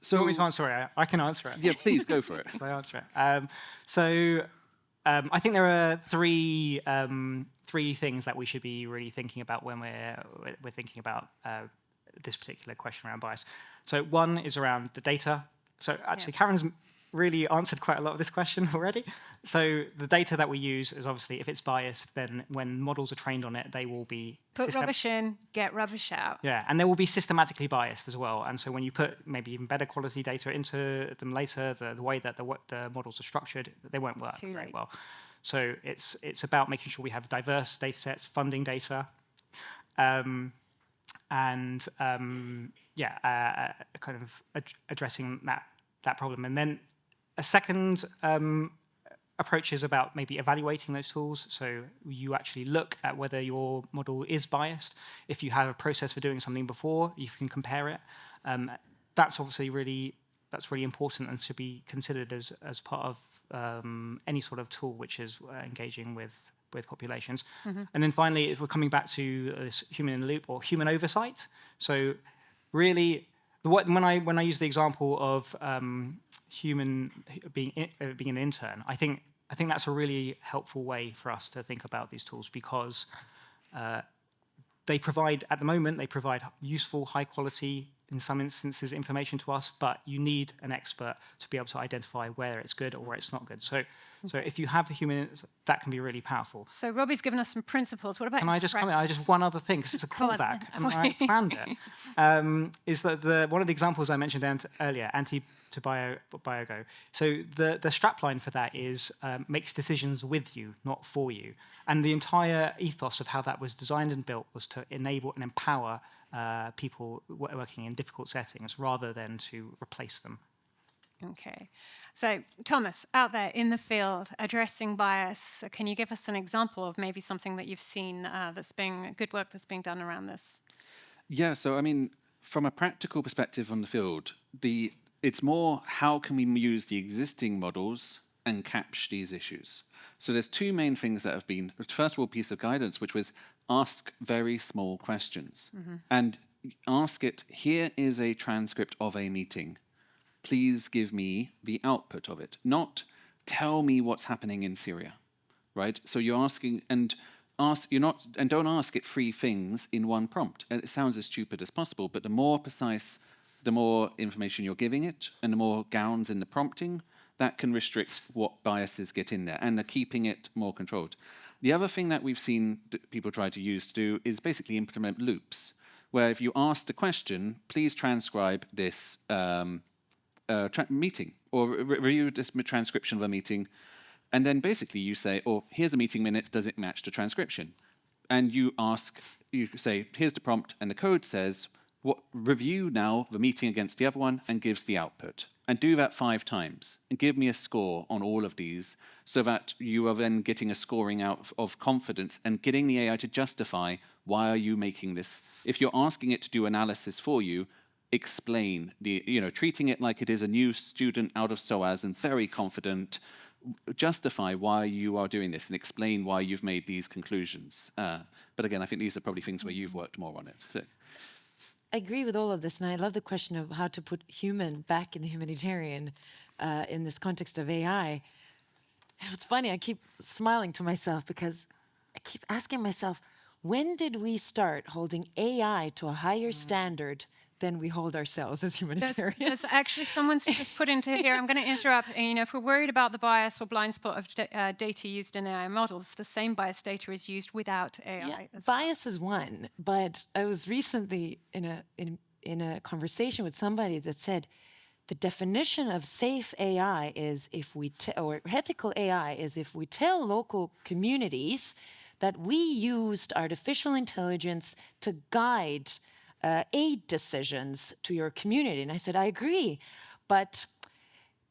So, you want me to answer it? I can answer it. Yeah, please, go for it. I answer it. I think there are three things that we should be really thinking about when we're thinking about this particular question around bias. So one is around the data. So actually, Karin's really answered quite a lot of this question already. So the data that we use is obviously, if it's biased, then when models are trained on it, they will be... Put rubbish in, get rubbish out. Yeah, and they will be systematically biased as well. And so when you put maybe even better quality data into them later, the way that the models are structured, they won't work very well. So it's about making sure we have diverse data sets, funding data, kind of addressing that problem. And then a second approach is about maybe evaluating those tools. So you actually look at whether your model is biased. If you have a process for doing something before, you can compare it. That's obviously really important and should be considered as part of any sort of tool which is engaging with populations. Mm-hmm. And then finally, we're coming back to this human in the loop or human oversight. So really, when I use the example of human being an intern, I think that's a really helpful way for us to think about these tools, because they provide, at the moment, they provide useful, high quality, in some instances, information to us, but you need an expert to be able to identify where it's good or where it's not good. So if you have a human, that can be really powerful. So Robbie's given us some principles. What about Can I just comment? Just one other thing, because it's a callback, and I expand it. Is that one of the examples I mentioned earlier, anti-Tobago. So the strapline for that is makes decisions with you, not for you. And the entire ethos of how that was designed and built was to enable and empower people working in difficult settings rather than to replace them. Okay. So, Thomas, out there in the field, addressing bias, can you give us an example of maybe something that you've seen good work that's being done around this? Yeah, so I mean, from a practical perspective on the field, it's more how can we use the existing models and capture these issues. So there's two main things that have been, first of all, piece of guidance, which was ask very small questions. And ask it, here is a transcript of a meeting. Please give me the output of it, not tell me what's happening in Syria, right? So you're asking, and don't ask it 3 things in one prompt. And it sounds as stupid as possible, but the more precise, the more information you're giving it, and the more gowns in the prompting, that can restrict what biases get in there, and they're keeping it more controlled. The other thing that we've seen people try to use to do is basically implement loops, where if you ask the question, please transcribe this meeting, or review this transcription of a meeting, and then basically you say, oh, here's a meeting minutes, does it match the transcription? And you say, here's the prompt, and the code says, review now the meeting against the other one, and gives the output. And do that 5 times, and give me a score on all of these, so that you are then getting a scoring out of confidence and getting the AI to justify, why are you making this? If you're asking it to do analysis for you, explain, treating it like it is a new student out of SOAS and very confident, justify why you are doing this and explain why you've made these conclusions. But again, I think these are probably things where you've worked more on it. So. I agree with all of this, and I love the question of how to put human back in the humanitarian in this context of AI. And it's funny, I keep smiling to myself because I keep asking myself, when did we start holding AI to a higher standard than we hold ourselves as humanitarians? There's actually someone's just put into here, I'm going to interrupt, if we're worried about the bias or blind spot of data used in AI models, the same bias data is used without AI. Yeah, bias is one, but I was recently in a conversation with somebody that said, the definition of safe AI is or ethical AI is if we tell local communities that we used artificial intelligence to guide aid decisions to your community. And I said, I agree, but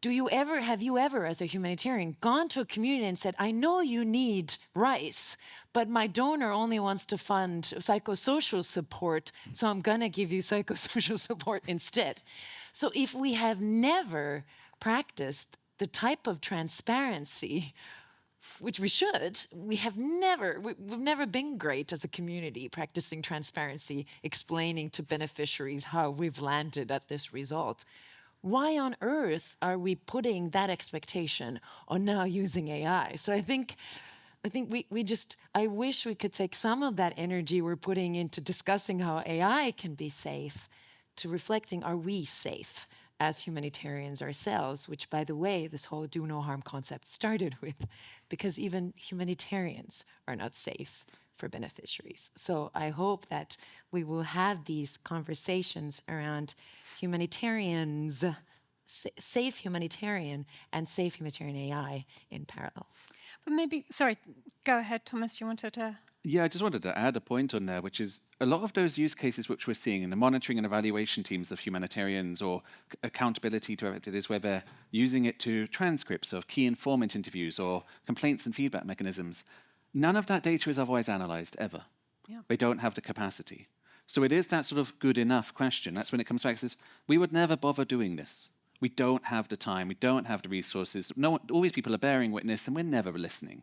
have you ever, as a humanitarian, gone to a community and said, I know you need rice, but my donor only wants to fund psychosocial support, so I'm gonna give you psychosocial support instead. So if we have never practiced the type of transparency which we should, we've never been great as a community practicing transparency, explaining to beneficiaries how we've landed at this result. Why on earth are we putting that expectation on now using AI? So I think I wish we could take some of that energy we're putting into discussing how AI can be safe to reflecting, are we safe as humanitarians ourselves, which, by the way, this whole do no harm concept started with, because even humanitarians are not safe for beneficiaries. So I hope that we will have these conversations around humanitarians, safe humanitarian and safe humanitarian AI in parallel. But maybe, sorry, go ahead, Thomas, you wanted to... Yeah, I just wanted to add a point on there, which is a lot of those use cases which we're seeing in the monitoring and evaluation teams of humanitarians, or accountability directed, is where they're using it to transcripts of key informant interviews or complaints and feedback mechanisms. None of that data is otherwise analyzed, ever. Yeah. They don't have the capacity. So it is that sort of good enough question. That's when it comes back and says, we would never bother doing this. We don't have the time, we don't have the resources. All these people are bearing witness and we're never listening.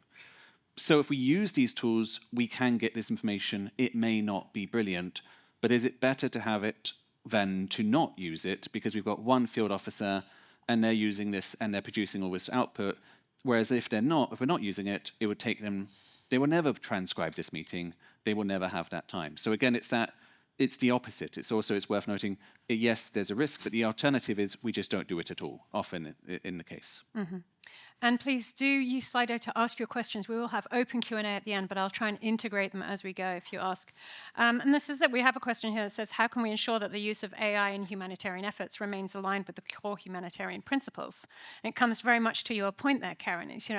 So if we use these tools, we can get this information. It may not be brilliant, but is it better to have it than to not use it, because we've got one field officer and they're using this and they're producing all this output, whereas if we're not using it, it would take them They will never transcribe this meeting. They will never have that time. So again, it's the opposite. It's worth noting, yes, there's a risk, but the alternative is we just don't do it at all, often in the case. Mm-hmm. And please do use Slido to ask your questions. We will have open Q&A at the end, but I'll try and integrate them as we go if you ask. And this is it. We have a question here that says, how can we ensure that the use of AI in humanitarian efforts remains aligned with the core humanitarian principles? And it comes very much to your point there, Karin, is,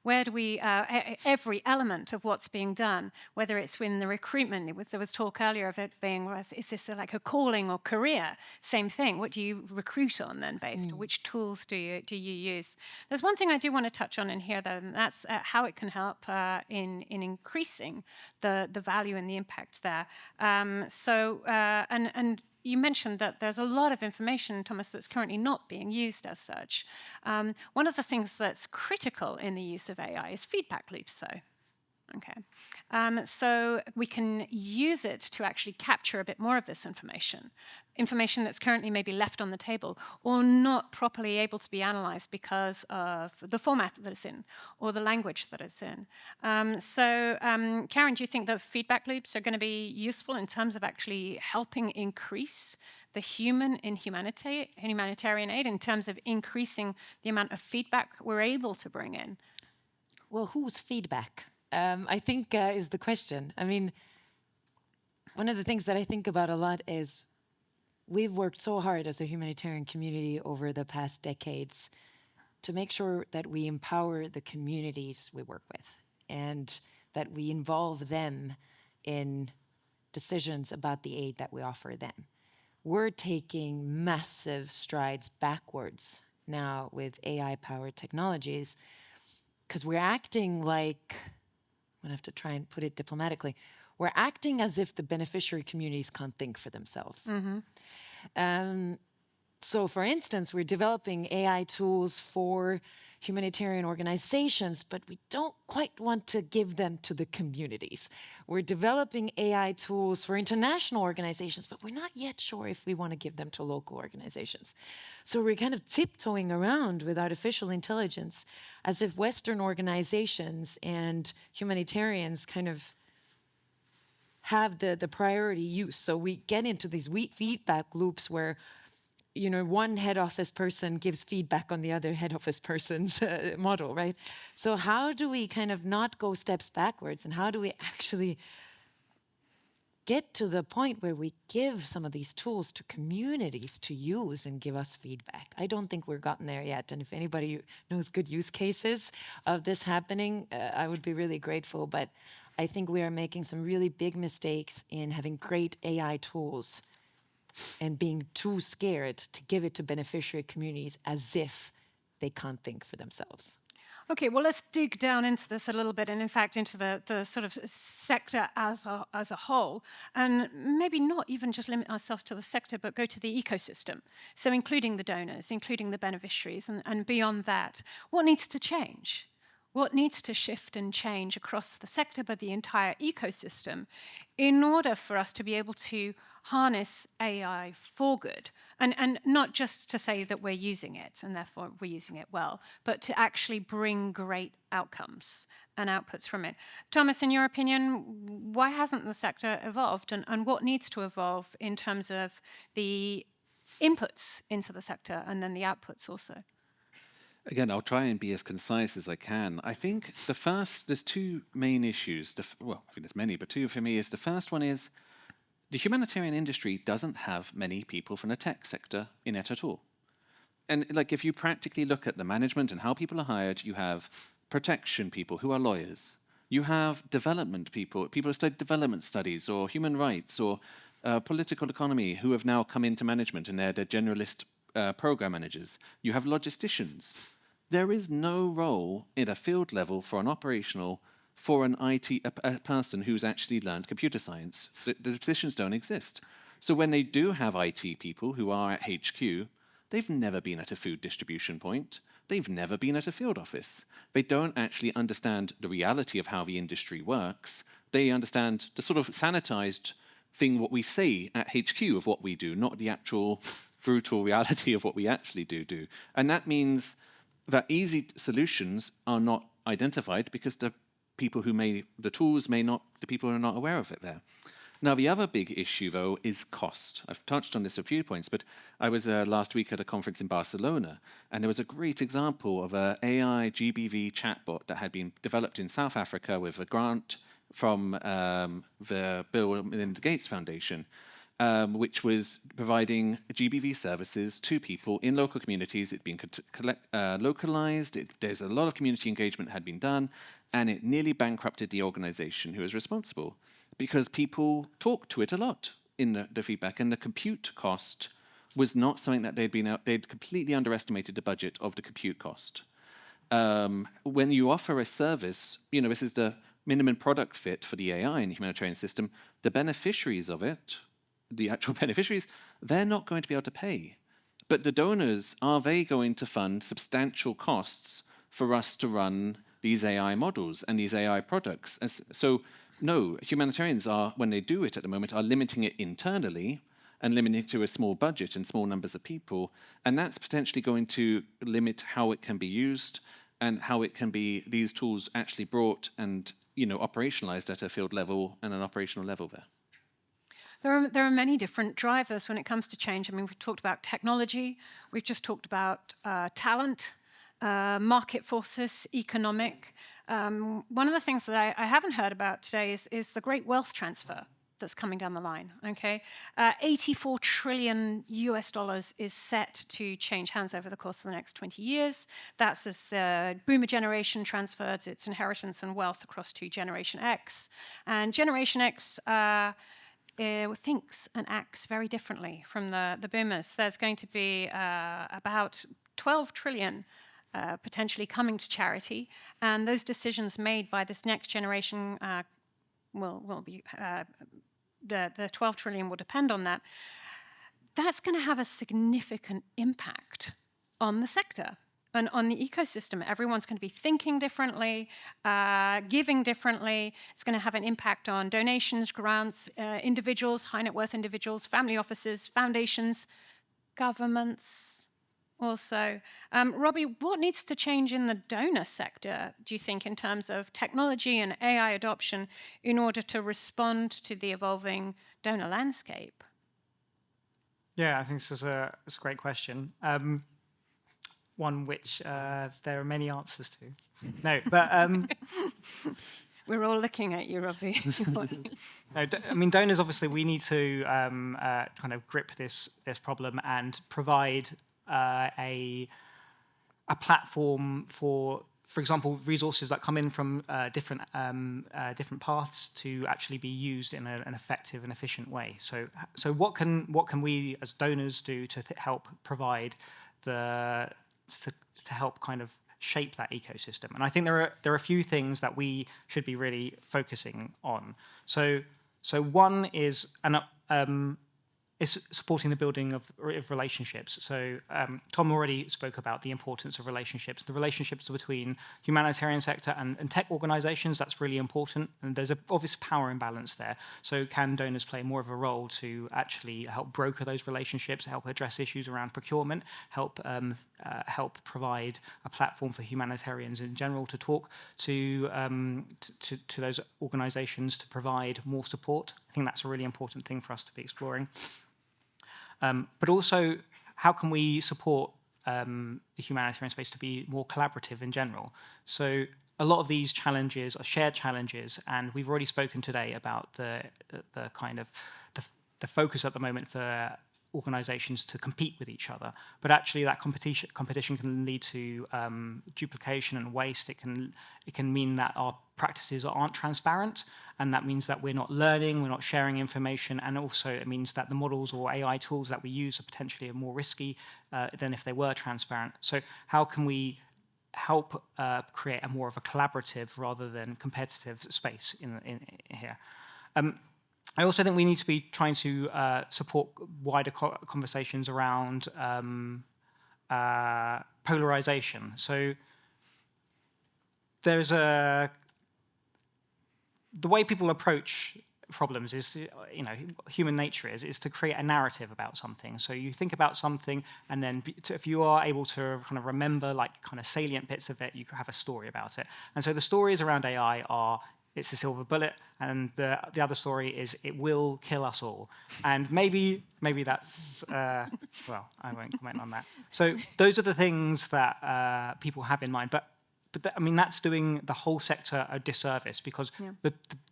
where do we, every element of what's being done, whether it's in the recruitment, there was talk earlier of it being, is this like a calling or career? Same thing. What do you recruit on then, based? Which tools do you use? There's one thing I do want to touch on in here, though, and that's how it can help in increasing the value and the impact there. And you mentioned that there's a lot of information, Thomas, that's currently not being used as such. One of the things that's critical in the use of AI is feedback loops, though. Okay, so we can use it to actually capture a bit more of this information that's currently maybe left on the table or not properly able to be analyzed because of the format that it's in or the language that it's in. Karin, do you think that feedback loops are going to be useful in terms of actually helping increase the human in humanitarian aid, in terms of increasing the amount of feedback we're able to bring in? Well, whose feedback? I think is the question. I mean, one of the things that I think about a lot is we've worked so hard as a humanitarian community over the past decades to make sure that we empower the communities we work with and that we involve them in decisions about the aid that we offer them. We're taking massive strides backwards now with AI-powered technologies because we're acting like, I'm gonna have to try and put it diplomatically, we're acting as if the beneficiary communities can't think for themselves. Mm-hmm. So for instance, we're developing AI tools for humanitarian organizations, but we don't quite want to give them to the communities. We're developing AI tools for international organizations, but we're not yet sure if we want to give them to local organizations. So we're kind of tiptoeing around with artificial intelligence as if Western organizations and humanitarians kind of have the priority use. So we get into these feedback loops where one head office person gives feedback on the other head office person's model, right? So how do we kind of not go steps backwards, and how do we actually get to the point where we give some of these tools to communities to use and give us feedback? I don't think we've gotten there yet. And if anybody knows good use cases of this happening, I would be really grateful. But I think we are making some really big mistakes in having great AI tools and being too scared to give it to beneficiary communities as if they can't think for themselves. Okay, well, let's dig down into this a little bit, and in fact into the sort of sector as a whole, and maybe not even just limit ourselves to the sector, but go to the ecosystem. So including the donors, including the beneficiaries, and beyond that, what needs to change? What needs to shift and change across the sector, but the entire ecosystem, in order for us to be able to harness AI for good? And not just to say that we're using it, and therefore we're using it well, but to actually bring great outcomes and outputs from it. Thomas, in your opinion, why hasn't the sector evolved, and what needs to evolve in terms of the inputs into the sector and then the outputs also? Again, I'll try and be as concise as I can. I think there's two main issues. Well, I think there's many, but two for me is, the first one is the humanitarian industry doesn't have many people from the tech sector in it at all. And like, if you practically look at the management and how people are hired, you have protection people who are lawyers. You have development people who study development studies or human rights or political economy, who have now come into management, and they're generalist program managers. You have logisticians. There is no role in a field level for an operational, for an IT a person who's actually learned computer science. The positions don't exist. So when they do have IT people who are at HQ, they've never been at a food distribution point. They've never been at a field office. They don't actually understand the reality of how the industry works. They understand the sort of sanitized thing, what we say at HQ of what we do, not the actual brutal reality of what we actually do. And that means that easy solutions are not identified because the people who the tools may not, the people who are not aware of it there. Now, the other big issue, though, is cost. I've touched on this a few points, but I was last week at a conference in Barcelona, and there was a great example of an AI GBV chatbot that had been developed in South Africa with a grant from the Bill and Melinda Gates Foundation, which was providing GBV services to people in local communities. It'd been localized, there's a lot of community engagement had been done, and it nearly bankrupted the organization who was responsible, because people talked to it a lot in the feedback, and the compute cost was not something that they'd completely underestimated the budget of the compute cost. When you offer a service, this is the minimum product fit for the AI in the humanitarian system, the beneficiaries of it, the actual beneficiaries, they're not going to be able to pay. But the donors, are they going to fund substantial costs for us to run these AI models and these AI products? So no, humanitarians are, when they do it at the moment, are limiting it internally and limiting it to a small budget and small numbers of people. And that's potentially going to limit how it can be used and how it can be, these tools actually brought and operationalized at a field level and an operational level there. There are many different drivers when it comes to change. I mean, we've talked about technology, we've just talked about talent, market forces, economic. One of the things that I haven't heard about today is the great wealth transfer that's coming down the line, okay? $84 trillion is set to change hands over the course of the next 20 years. That's as the boomer generation transfers its inheritance and wealth across to Generation X. And Generation X thinks and acts very differently from the boomers. There's going to be about 12 trillion potentially coming to charity, and those decisions made by this next generation will be, the 12 trillion will depend on that. That's going to have a significant impact on the sector and on the ecosystem. Everyone's going to be thinking differently, giving differently. It's going to have an impact on donations, grants, individuals, high net worth individuals, family offices, foundations, governments also. Robbie, what needs to change in the donor sector, do you think, in terms of technology and AI adoption in order to respond to the evolving donor landscape? Yeah, I think this is a great question. One which there are many answers to. No, but we're all looking at you, Robbie. No, I mean, donors, obviously, we need to kind of grip this problem and provide a platform for example, resources that come in from different paths to actually be used in an effective and efficient way. So what can we as donors do to help provide to help kind of shape that ecosystem? And I think there are a few things that we should be really focusing on. So one is is supporting the building of relationships. So Tom already spoke about the importance of relationships. The relationships between humanitarian sector and tech organizations, that's really important. And there's an obvious power imbalance there. So can donors play more of a role to actually help broker those relationships, help address issues around procurement, help provide a platform for humanitarians in general to talk to those organizations to provide more support? I think that's a really important thing for us to be exploring. But also, how can we support the humanitarian space to be more collaborative in general? So a lot of these challenges are shared challenges, and we've already spoken today about the kind of the focus at the moment for organizations to compete with each other. But actually that competition can lead to duplication and waste. It can mean that our practices aren't transparent, and that means that we're not learning, we're not sharing information, and also it means that the models or AI tools that we use are potentially more risky than if they were transparent. So how can we help create a more of a collaborative rather than competitive space in here? I also think we need to be trying to support wider conversations around polarization. So there's the way people approach problems is, human nature is to create a narrative about something. So you think about something, and then if you are able to kind of remember like kind of salient bits of it, you can have a story about it. And so the stories around AI are, it's a silver bullet, and the other story is it will kill us all. And maybe that's, well, I won't comment on that. So those are the things that people have in mind. But I mean, that's doing the whole sector a disservice, because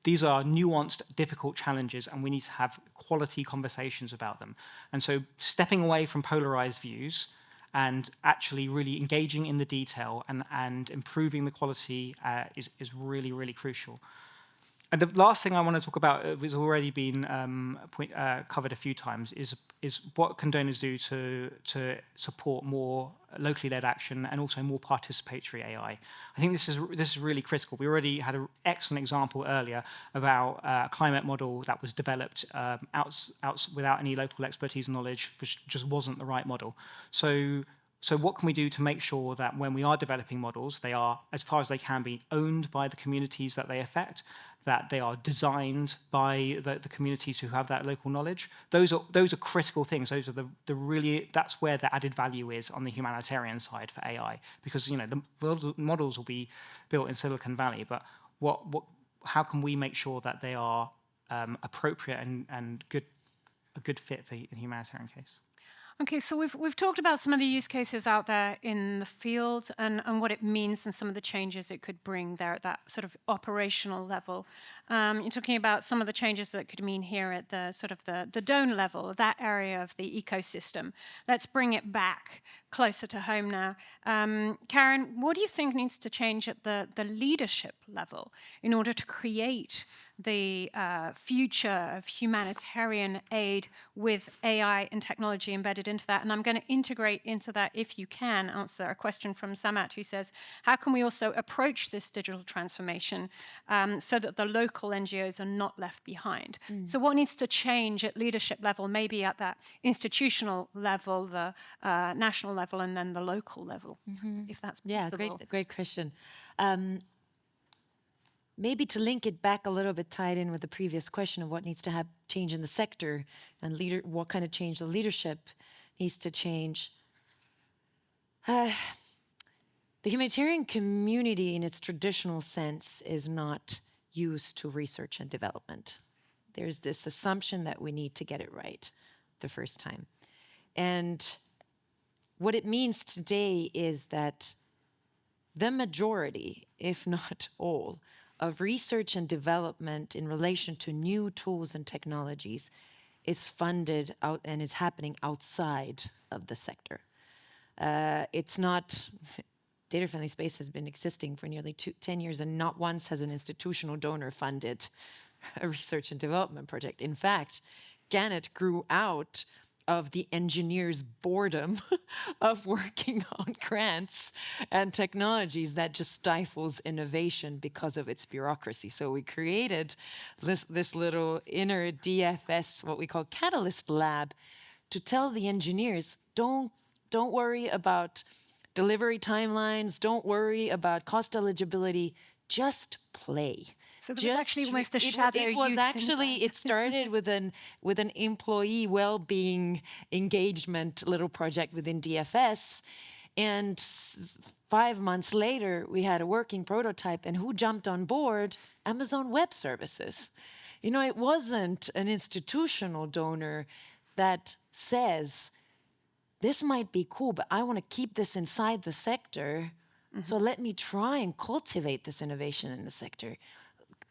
these are nuanced, difficult challenges, and we need to have quality conversations about them. And so stepping away from polarized views and actually really engaging in the detail and improving the quality is really, really crucial. And the last thing I want to talk about, has already been covered a few times, is what can donors do to support more locally led action and also more participatory AI. I think this is really critical. We already had an excellent example earlier about a climate model that was developed without any local expertise and knowledge, which just wasn't the right model. So what can we do to make sure that when we are developing models, they are, as far as they can be, owned by the communities that they affect, that they are designed by the communities who have that local knowledge? Those are critical things. Those are that's where the added value is on the humanitarian side for AI, because the models will be built in Silicon Valley, but how can we make sure that they are appropriate and a good fit for the humanitarian case? Okay, so we've talked about some of the use cases out there in the field and what it means and some of the changes it could bring there at that sort of operational level. You're talking about some of the changes that could mean here at the sort of the donor level, that area of the ecosystem. Let's bring it back closer to home now. Karin, what do you think needs to change at the leadership level in order to create the future of humanitarian aid with AI and technology embedded into that? And I'm going to integrate into that, if you can, answer a question from Samat, who says, how can we also approach this digital transformation so that the local NGOs are not left behind? So what needs to change at leadership level, maybe at that institutional level, the national level, and then the local level, if that's possible? Yeah, great question. Maybe to link it back a little bit, tied in with the previous question of what needs to have change in the sector and what kind of change the leadership needs to change. The humanitarian community in its traditional sense is not used to research and development. There's this assumption that we need to get it right the first time. And what it means today is that the majority, if not all, of research and development in relation to new tools and technologies is funded out and is happening outside of the sector. It's not, data-friendly space has been existing for nearly 10 years, and not once has an institutional donor funded a research and development project. In fact, Gannett grew out of the engineers' boredom of working on grants and technologies that just stifles innovation because of its bureaucracy. So we created this little inner DFS, what we call Catalyst Lab, to tell the engineers, don't worry about delivery timelines, don't worry about cost eligibility, just play. So there was actually almost a shadow It was actually, it started with an employee well-being engagement little project within DFS. And 5 months later, we had a working prototype. And who jumped on board? Amazon Web Services. It wasn't an institutional donor that says, this might be cool, but I want to keep this inside the sector. So let me try and cultivate this innovation in the sector.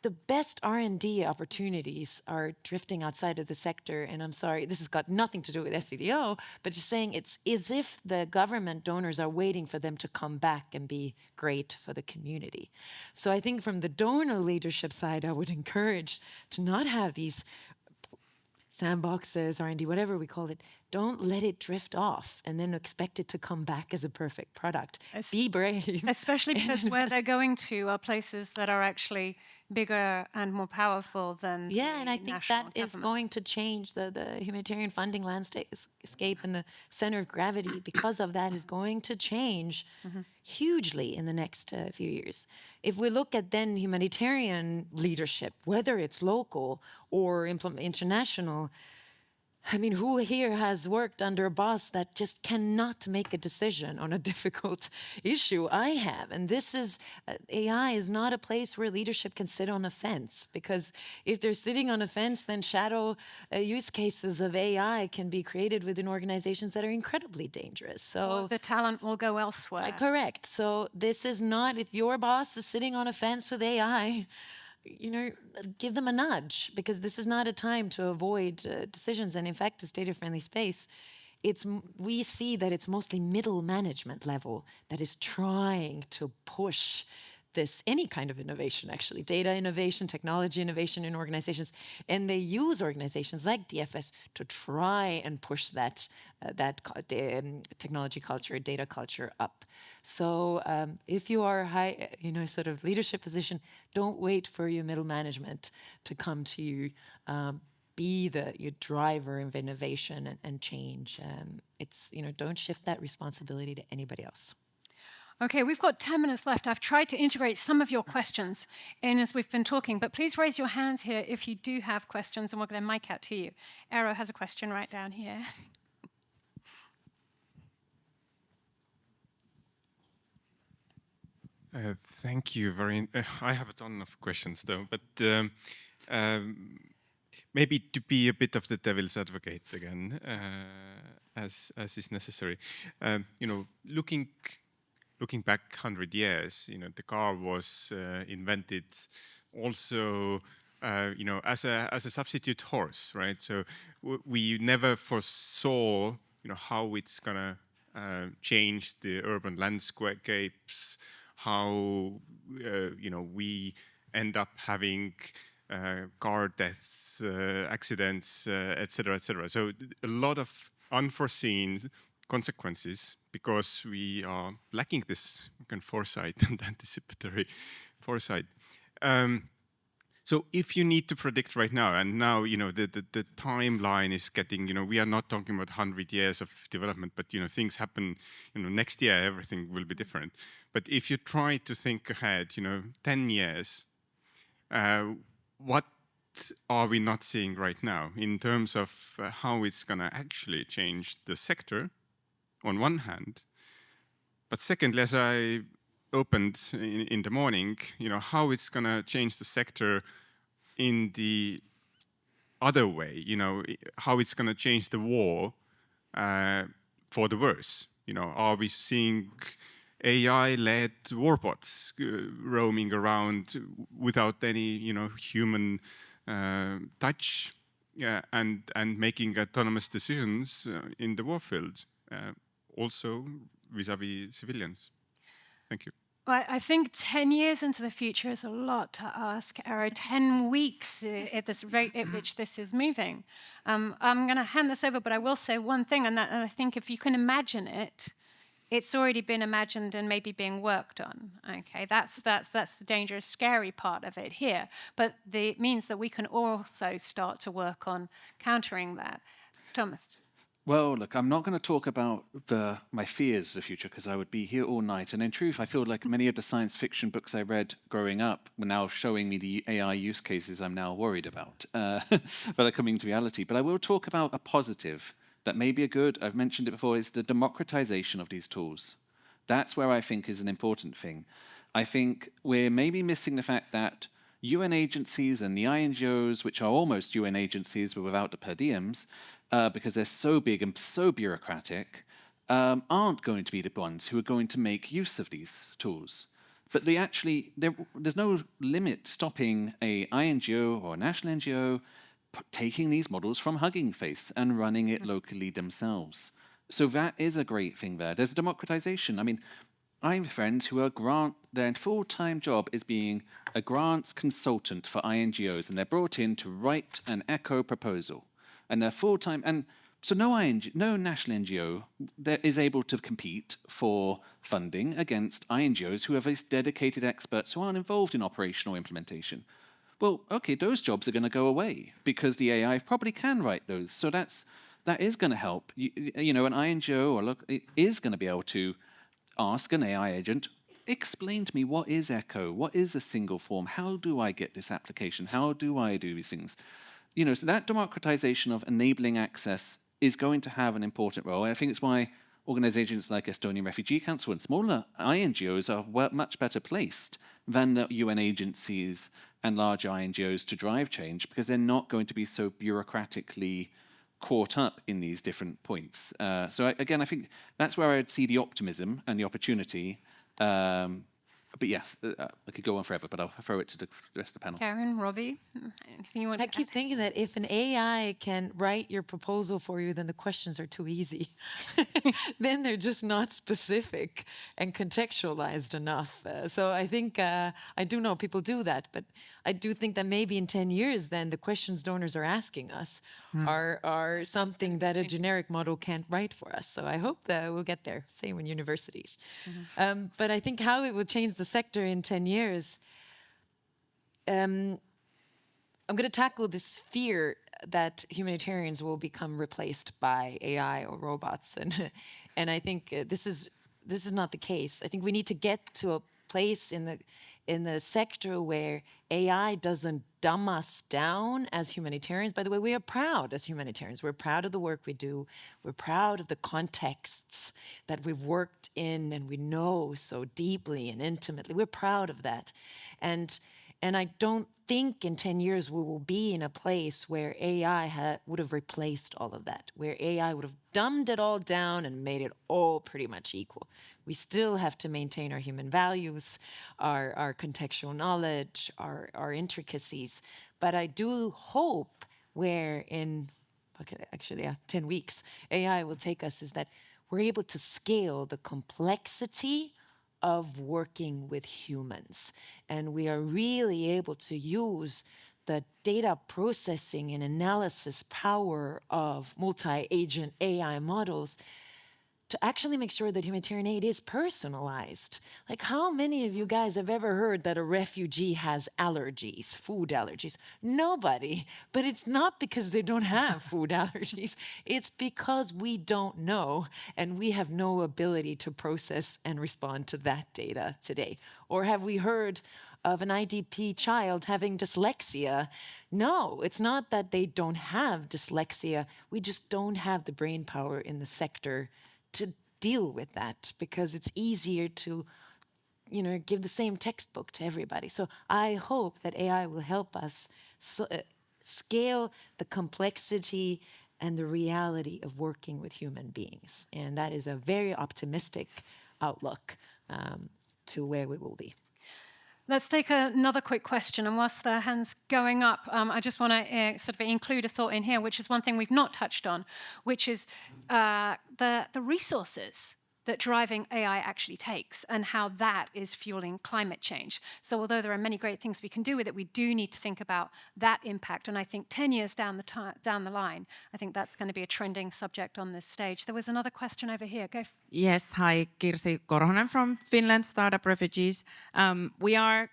The best R&D opportunities are drifting outside of the sector, and I'm sorry, this has got nothing to do with FCDO, but just saying it's as if the government donors are waiting for them to come back and be great for the community. So I think from the donor leadership side, I would encourage to not have these sandboxes, R&D, whatever we call it, don't let it drift off and then expect it to come back as a perfect product. Be brave. Especially because where they're going to are places that are actually bigger and more powerful than and I think that is going to change the humanitarian funding landscape, and the center of gravity because of that is going to change hugely in the next few years. If we look at then humanitarian leadership, whether it's local or international, I mean, who here has worked under a boss that just cannot make a decision on a difficult issue? I have. And this is, AI is not a place where leadership can sit on a fence, because if they're sitting on a fence, then shadow use cases of AI can be created within organizations that are incredibly dangerous. So the talent will go elsewhere. Correct. So this is not, if your boss is sitting on a fence with AI, give them a nudge, because this is not a time to avoid decisions. And in fact, as data-friendly space, we see that it's mostly middle management level that is trying to push any kind of innovation, actually, data innovation, technology innovation in organizations. And they use organizations like DFS to try and push that technology culture, data culture up. So if you are high, sort of leadership position, don't wait for your middle management to come to you. Be your driver of innovation and change. Don't shift that responsibility to anybody else. Okay, we've got 10 minutes left. I've tried to integrate some of your questions in as we've been talking, but please raise your hands here if you do have questions, and we'll get a mic out to you. Eero has a question right down here. Thank you. I have a ton of questions, though, but maybe to be a bit of the devil's advocate again, as is necessary. Looking back 100 years, the car was invented also, as a substitute horse, right? So we never foresaw, how it's gonna change the urban landscapes, how we end up having car deaths, accidents, etc., etc. So a lot of unforeseen consequences because we are lacking this kind of foresight and anticipatory foresight. So if you need to predict right now, and now the timeline is getting, we are not talking about 100 years of development, but things happen, next year everything will be different. But if you try to think ahead, 10 years, what are we not seeing right now in terms of how it's going to actually change the sector on one hand, but secondly, as I opened in the morning, how it's going to change the sector in the other way, how it's going to change the war for the worse. Are we seeing AI-led warbots roaming around without any, human touch and making autonomous decisions in the warfield, also vis-a-vis civilians? Thank you. Well, I think 10 years into the future is a lot to ask, Eero. 10 weeks at this rate at which this is moving. I'm going to hand this over, but I will say one thing, and I think if you can imagine it, it's already been imagined and maybe being worked on. Okay, that's the dangerous, scary part of it here. But it means that we can also start to work on countering that. Thomas. Well, look, I'm not going to talk about my fears of the future because I would be here all night. And in truth, I feel like many of the science fiction books I read growing up were now showing me the AI use cases I'm now worried about, but are coming to reality. But I will talk about a positive that may be a good, I've mentioned it before, is the democratization of these tools. That's where I think is an important thing. I think we're maybe missing the fact that UN agencies and the INGOs, which are almost UN agencies but without the per diems, because they're so big and so bureaucratic, aren't going to be the ones who are going to make use of these tools. But there's no limit stopping a INGO or a national NGO taking these models from Hugging Face and running it locally themselves. So that is a great thing there. There's a democratization. I mean, I have friends who are their full-time job is being a grants consultant for INGOs, and they're brought in to write an echo proposal. And they're full-time, and So no national NGO that is able to compete for funding against INGOs who have these dedicated experts who aren't involved in operational implementation. Well, okay, those jobs are going to go away because the AI probably can write those. So that is going to help. You know, an INGO is going to be able to ask an AI agent, explain to me what is ECHO, what is a single form, how do I get this application, how do I do these things? You know, so that democratization of enabling access is going to have an important role. I think it's why organizations like Estonian Refugee Council and smaller INGOs are much better placed than the UN agencies and larger INGOs to drive change, because they're not going to be so bureaucratically caught up in these different points. So again, I think that's where I'd see the optimism and the opportunity. But yeah, I could go on forever, but I'll throw it to the rest of the panel. Karin, Robbie, anything you want to add? I keep thinking that if an AI can write your proposal for you, then the questions are too easy. Then they're just not specific and contextualized enough. So I think, I do know people do that, but I do think that maybe in 10 years, then the questions donors are asking us are something that a generic model can't write for us. So I hope that we'll get there, same in universities. But I think how it will change the sector in 10 years, I'm going to tackle this fear that humanitarians will become replaced by AI or robots, and I think this is not the case. I think we need to get to a place in the sector where AI doesn't dumb us down as humanitarians. By the way, we are proud as humanitarians. We're proud of the work we do. We're proud of the contexts that we've worked in and we know so deeply and intimately. We're proud of that. And I don't think in 10 years we will be in a place where AI would have replaced all of that, where AI would have dumbed it all down and made it all pretty much equal. We still have to maintain our human values, our contextual knowledge, our intricacies. But I do hope where in, 10 weeks, AI will take us is that we're able to scale the complexity of working with humans. And we are really able to use the data processing and analysis power of multi-agent AI models to actually make sure that humanitarian aid is personalized. Like, how many of you guys have ever heard that a refugee has allergies, food allergies? Nobody. But it's not because they don't have food allergies. It's because we don't know, and we have no ability to process and respond to that data today. Or have we heard of an IDP child having dyslexia? No, it's not that they don't have dyslexia. We just don't have the brain power in the sector to deal with that, because it's easier to, give the same textbook to everybody. So I hope that AI will help us scale the complexity and the reality of working with human beings. And that is a very optimistic outlook to where we will be. Let's take another quick question. And whilst the hand's going up, I just want to sort of include a thought in here, which is one thing we've not touched on, which is the resources that driving AI actually takes and how that is fueling climate change. So although there are many great things we can do with it, we do need to think about that impact. And I think 10 years down the line, I think that's going to be a trending subject on this stage. There was another question over here. Go. Yes, hi, Kirsi Korhonen from Finland Startup Refugees. We are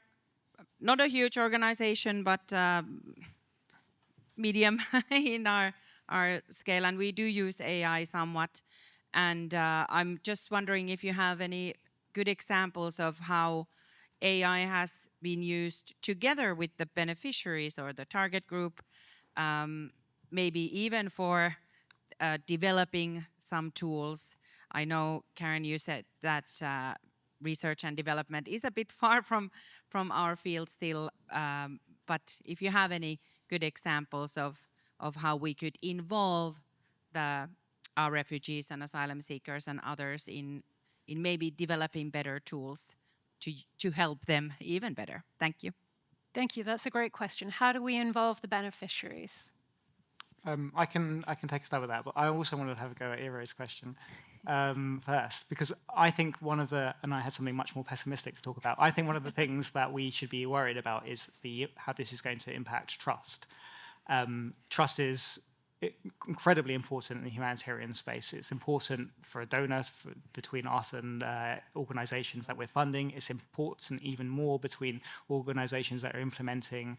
not a huge organization, but medium in our scale, and we do use AI somewhat. And I'm just wondering if you have any good examples of how AI has been used together with the beneficiaries or the target group, maybe even for developing some tools. I know, Karin, you said that research and development is a bit far from our field still, but if you have any good examples of how we could involve our refugees and asylum seekers and others in maybe developing better tools to help them even better. Thank you. Thank you. That's a great question. How do we involve the beneficiaries? I can take a stab at that, but I also wanted to have a go at Eero's question first, because I think and I had something much more pessimistic to talk about. I think one of the things that we should be worried about is how this is going to impact trust. Trust is incredibly important in the humanitarian space. It's important for a donor, between us and organizations that we're funding. It's important even more between organizations that are implementing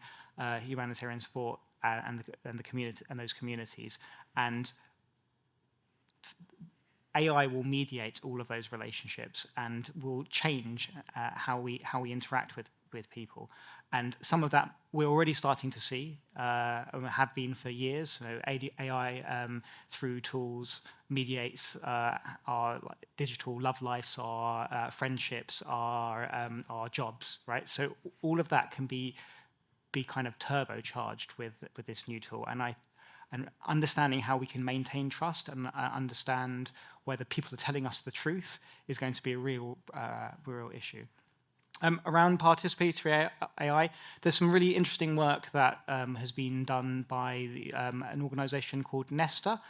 humanitarian support and the community and those communities. And AI will mediate all of those relationships and will change how we interact with people. And some of that we're already starting to see, and have been for years. So AI through tools mediates our digital love lives, our friendships, our jobs, right? So all of that can be kind of turbocharged with this new tool. And understanding how we can maintain trust and understand whether people are telling us the truth is going to be a real issue. Around participatory AI, there's some really interesting work that has been done by an organisation called Nesta,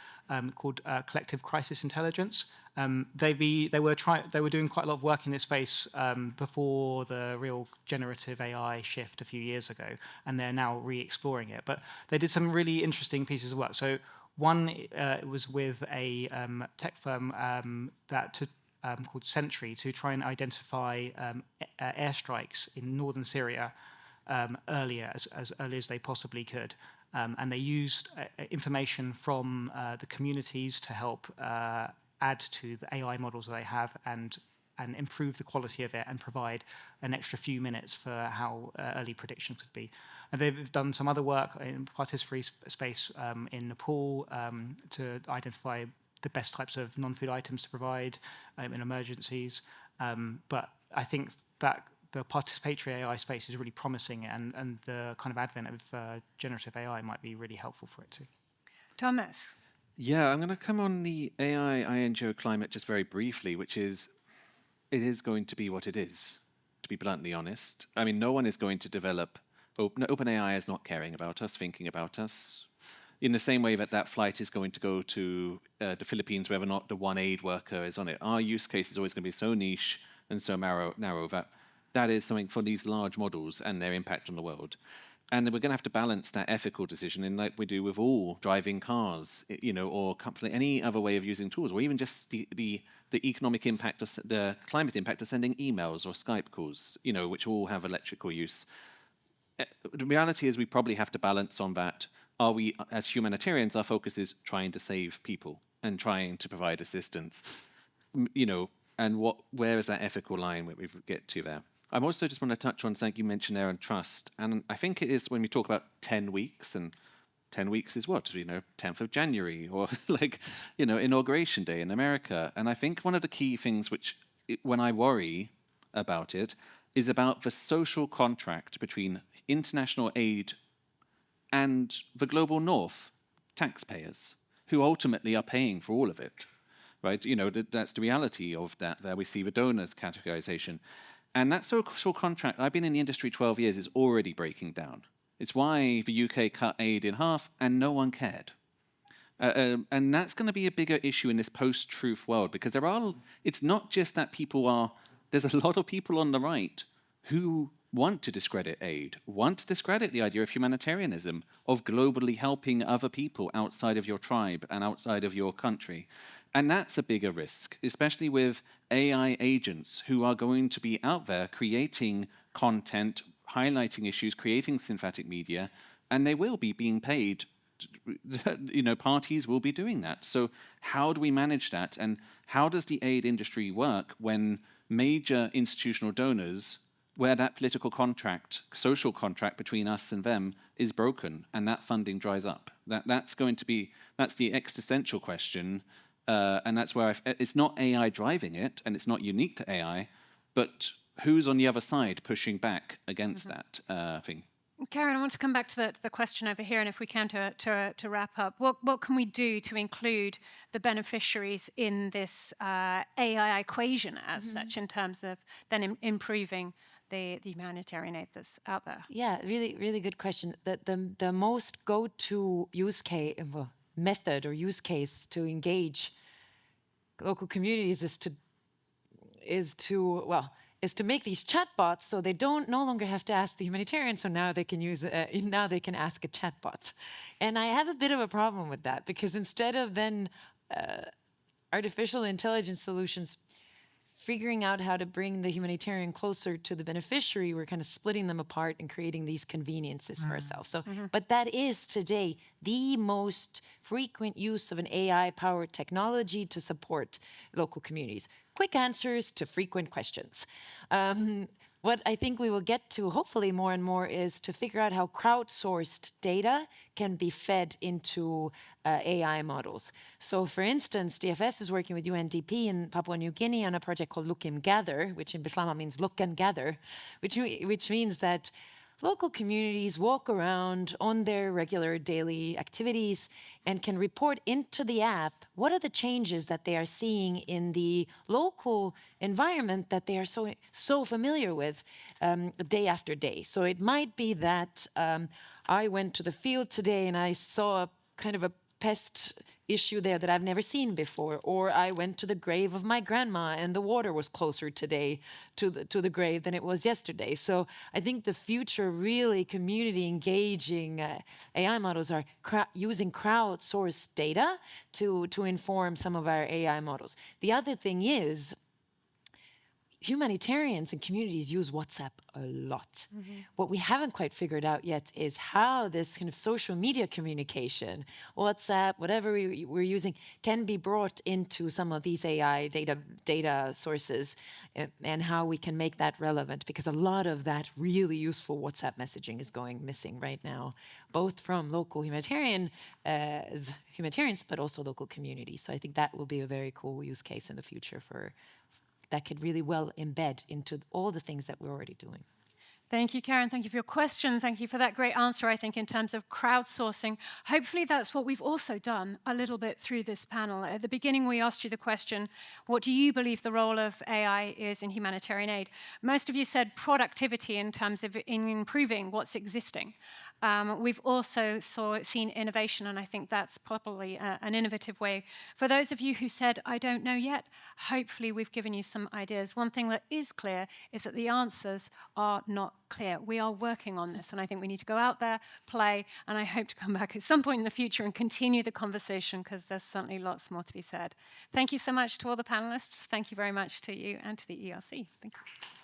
called Collective Crisis Intelligence. They were doing quite a lot of work in this space before the real generative AI shift a few years ago, and they're now re-exploring it. But they did some really interesting pieces of work. So one was with a tech firm called CinqC to try and identify airstrikes in northern Syria earlier, as early as they possibly could. And they used information from the communities to help add to the AI models that they have and improve the quality of it and provide an extra few minutes for how early predictions could be. And they've done some other work in participatory space in Nepal to identify the best types of non-food items to provide in emergencies. But I think that the participatory AI space is really promising, and the kind of advent of generative AI might be really helpful for it too. Thomas. Yeah, I'm going to come on the AI INGO climate just very briefly, which is, it is going to be what it is, to be bluntly honest. I mean, no one is going to develop, OpenAI is not caring about us, thinking about us. In the same way that flight is going to go to the Philippines, whether or not the one aid worker is on it. Our use case is always going to be so niche and so narrow that is something for these large models and their impact on the world. And then we're going to have to balance that ethical decision in like we do with all driving cars, or any other way of using tools, or even just the economic impact of the climate impact of sending emails or Skype calls, which all have electrical use. The reality is we probably have to balance on that. Are we, as humanitarians, our focus is trying to save people and trying to provide assistance, and where is that ethical line where we get to there? I also just want to touch on something you mentioned there on trust. And I think it is when we talk about 10 weeks, and 10 weeks is what, 10th of January, or Inauguration Day in America. And I think one of the key things when I worry about it, is about the social contract between international aid and the global north, taxpayers, who ultimately are paying for all of it, right? That's the reality of that. There we see the donors categorization. And that social contract, I've been in the industry 12 years, is already breaking down. It's why the UK cut aid in half and no one cared. And that's going to be a bigger issue in this post-truth world, because it's not just that there's a lot of people on the right who want to discredit aid, want to discredit the idea of humanitarianism, of globally helping other people outside of your tribe and outside of your country. And that's a bigger risk, especially with AI agents who are going to be out there creating content, highlighting issues, creating synthetic media, and they will be being paid. Parties will be doing that. So how do we manage that? And how does the aid industry work when major institutional donors, where that political contract, social contract between us and them is broken and that funding dries up? That's the existential question. And that's where it's not AI driving it, and it's not unique to AI, but who's on the other side pushing back against that thing? Karin, I want to come back to the question over here, and if we can, to wrap up, what can we do to include the beneficiaries in this AI equation as such, in terms of then improving the humanitarian aid that's out there? Yeah, really, really good question. The most go-to use case, method or use case to engage local communities is to is to make these chatbots so they no longer have to ask the humanitarian, so now they can now they can ask a chatbot. And I have a bit of a problem with that, because instead of then artificial intelligence solutions figuring out how to bring the humanitarian closer to the beneficiary, we're kind of splitting them apart and creating these conveniences for ourselves. So, but that is today the most frequent use of an AI-powered technology to support local communities. Quick answers to frequent questions. What I think we will get to, hopefully more and more, is to figure out how crowdsourced data can be fed into AI models. So for instance, DFS is working with UNDP in Papua New Guinea on a project called Look and Gather, which in Bislama means look and gather, which means that local communities walk around on their regular daily activities and can report into the app what are the changes that they are seeing in the local environment that they are so familiar with day after day. So it might be that I went to the field today and I saw a kind of a pest issue there that I've never seen before, or I went to the grave of my grandma and the water was closer today to the grave than it was yesterday. So I think the future really community engaging AI models are using crowdsourced data to inform some of our AI models. The other thing is, humanitarians and communities use WhatsApp a lot. What we haven't quite figured out yet is how this kind of social media communication, WhatsApp, whatever we're using, can be brought into some of these AI data sources, and how we can make that relevant, because a lot of that really useful WhatsApp messaging is going missing right now, both from local humanitarians, but also local communities. So I think that will be a very cool use case in the future that could really well embed into all the things that we're already doing. Thank you, Karin. Thank you for your question. Thank you for that great answer, I think, in terms of crowdsourcing. Hopefully that's what we've also done a little bit through this panel. At the beginning, we asked you the question, what do you believe the role of AI is in humanitarian aid? Most of you said productivity in terms of improving what's existing. We've also seen innovation, and I think that's probably an innovative way. For those of you who said, I don't know yet, hopefully we've given you some ideas. One thing that is clear is that the answers are not clear. We are working on this, and I think we need to go out there, play, and I hope to come back at some point in the future and continue the conversation, because there's certainly lots more to be said. Thank you so much to all the panelists. Thank you very much to you and to the ERC. Thank you.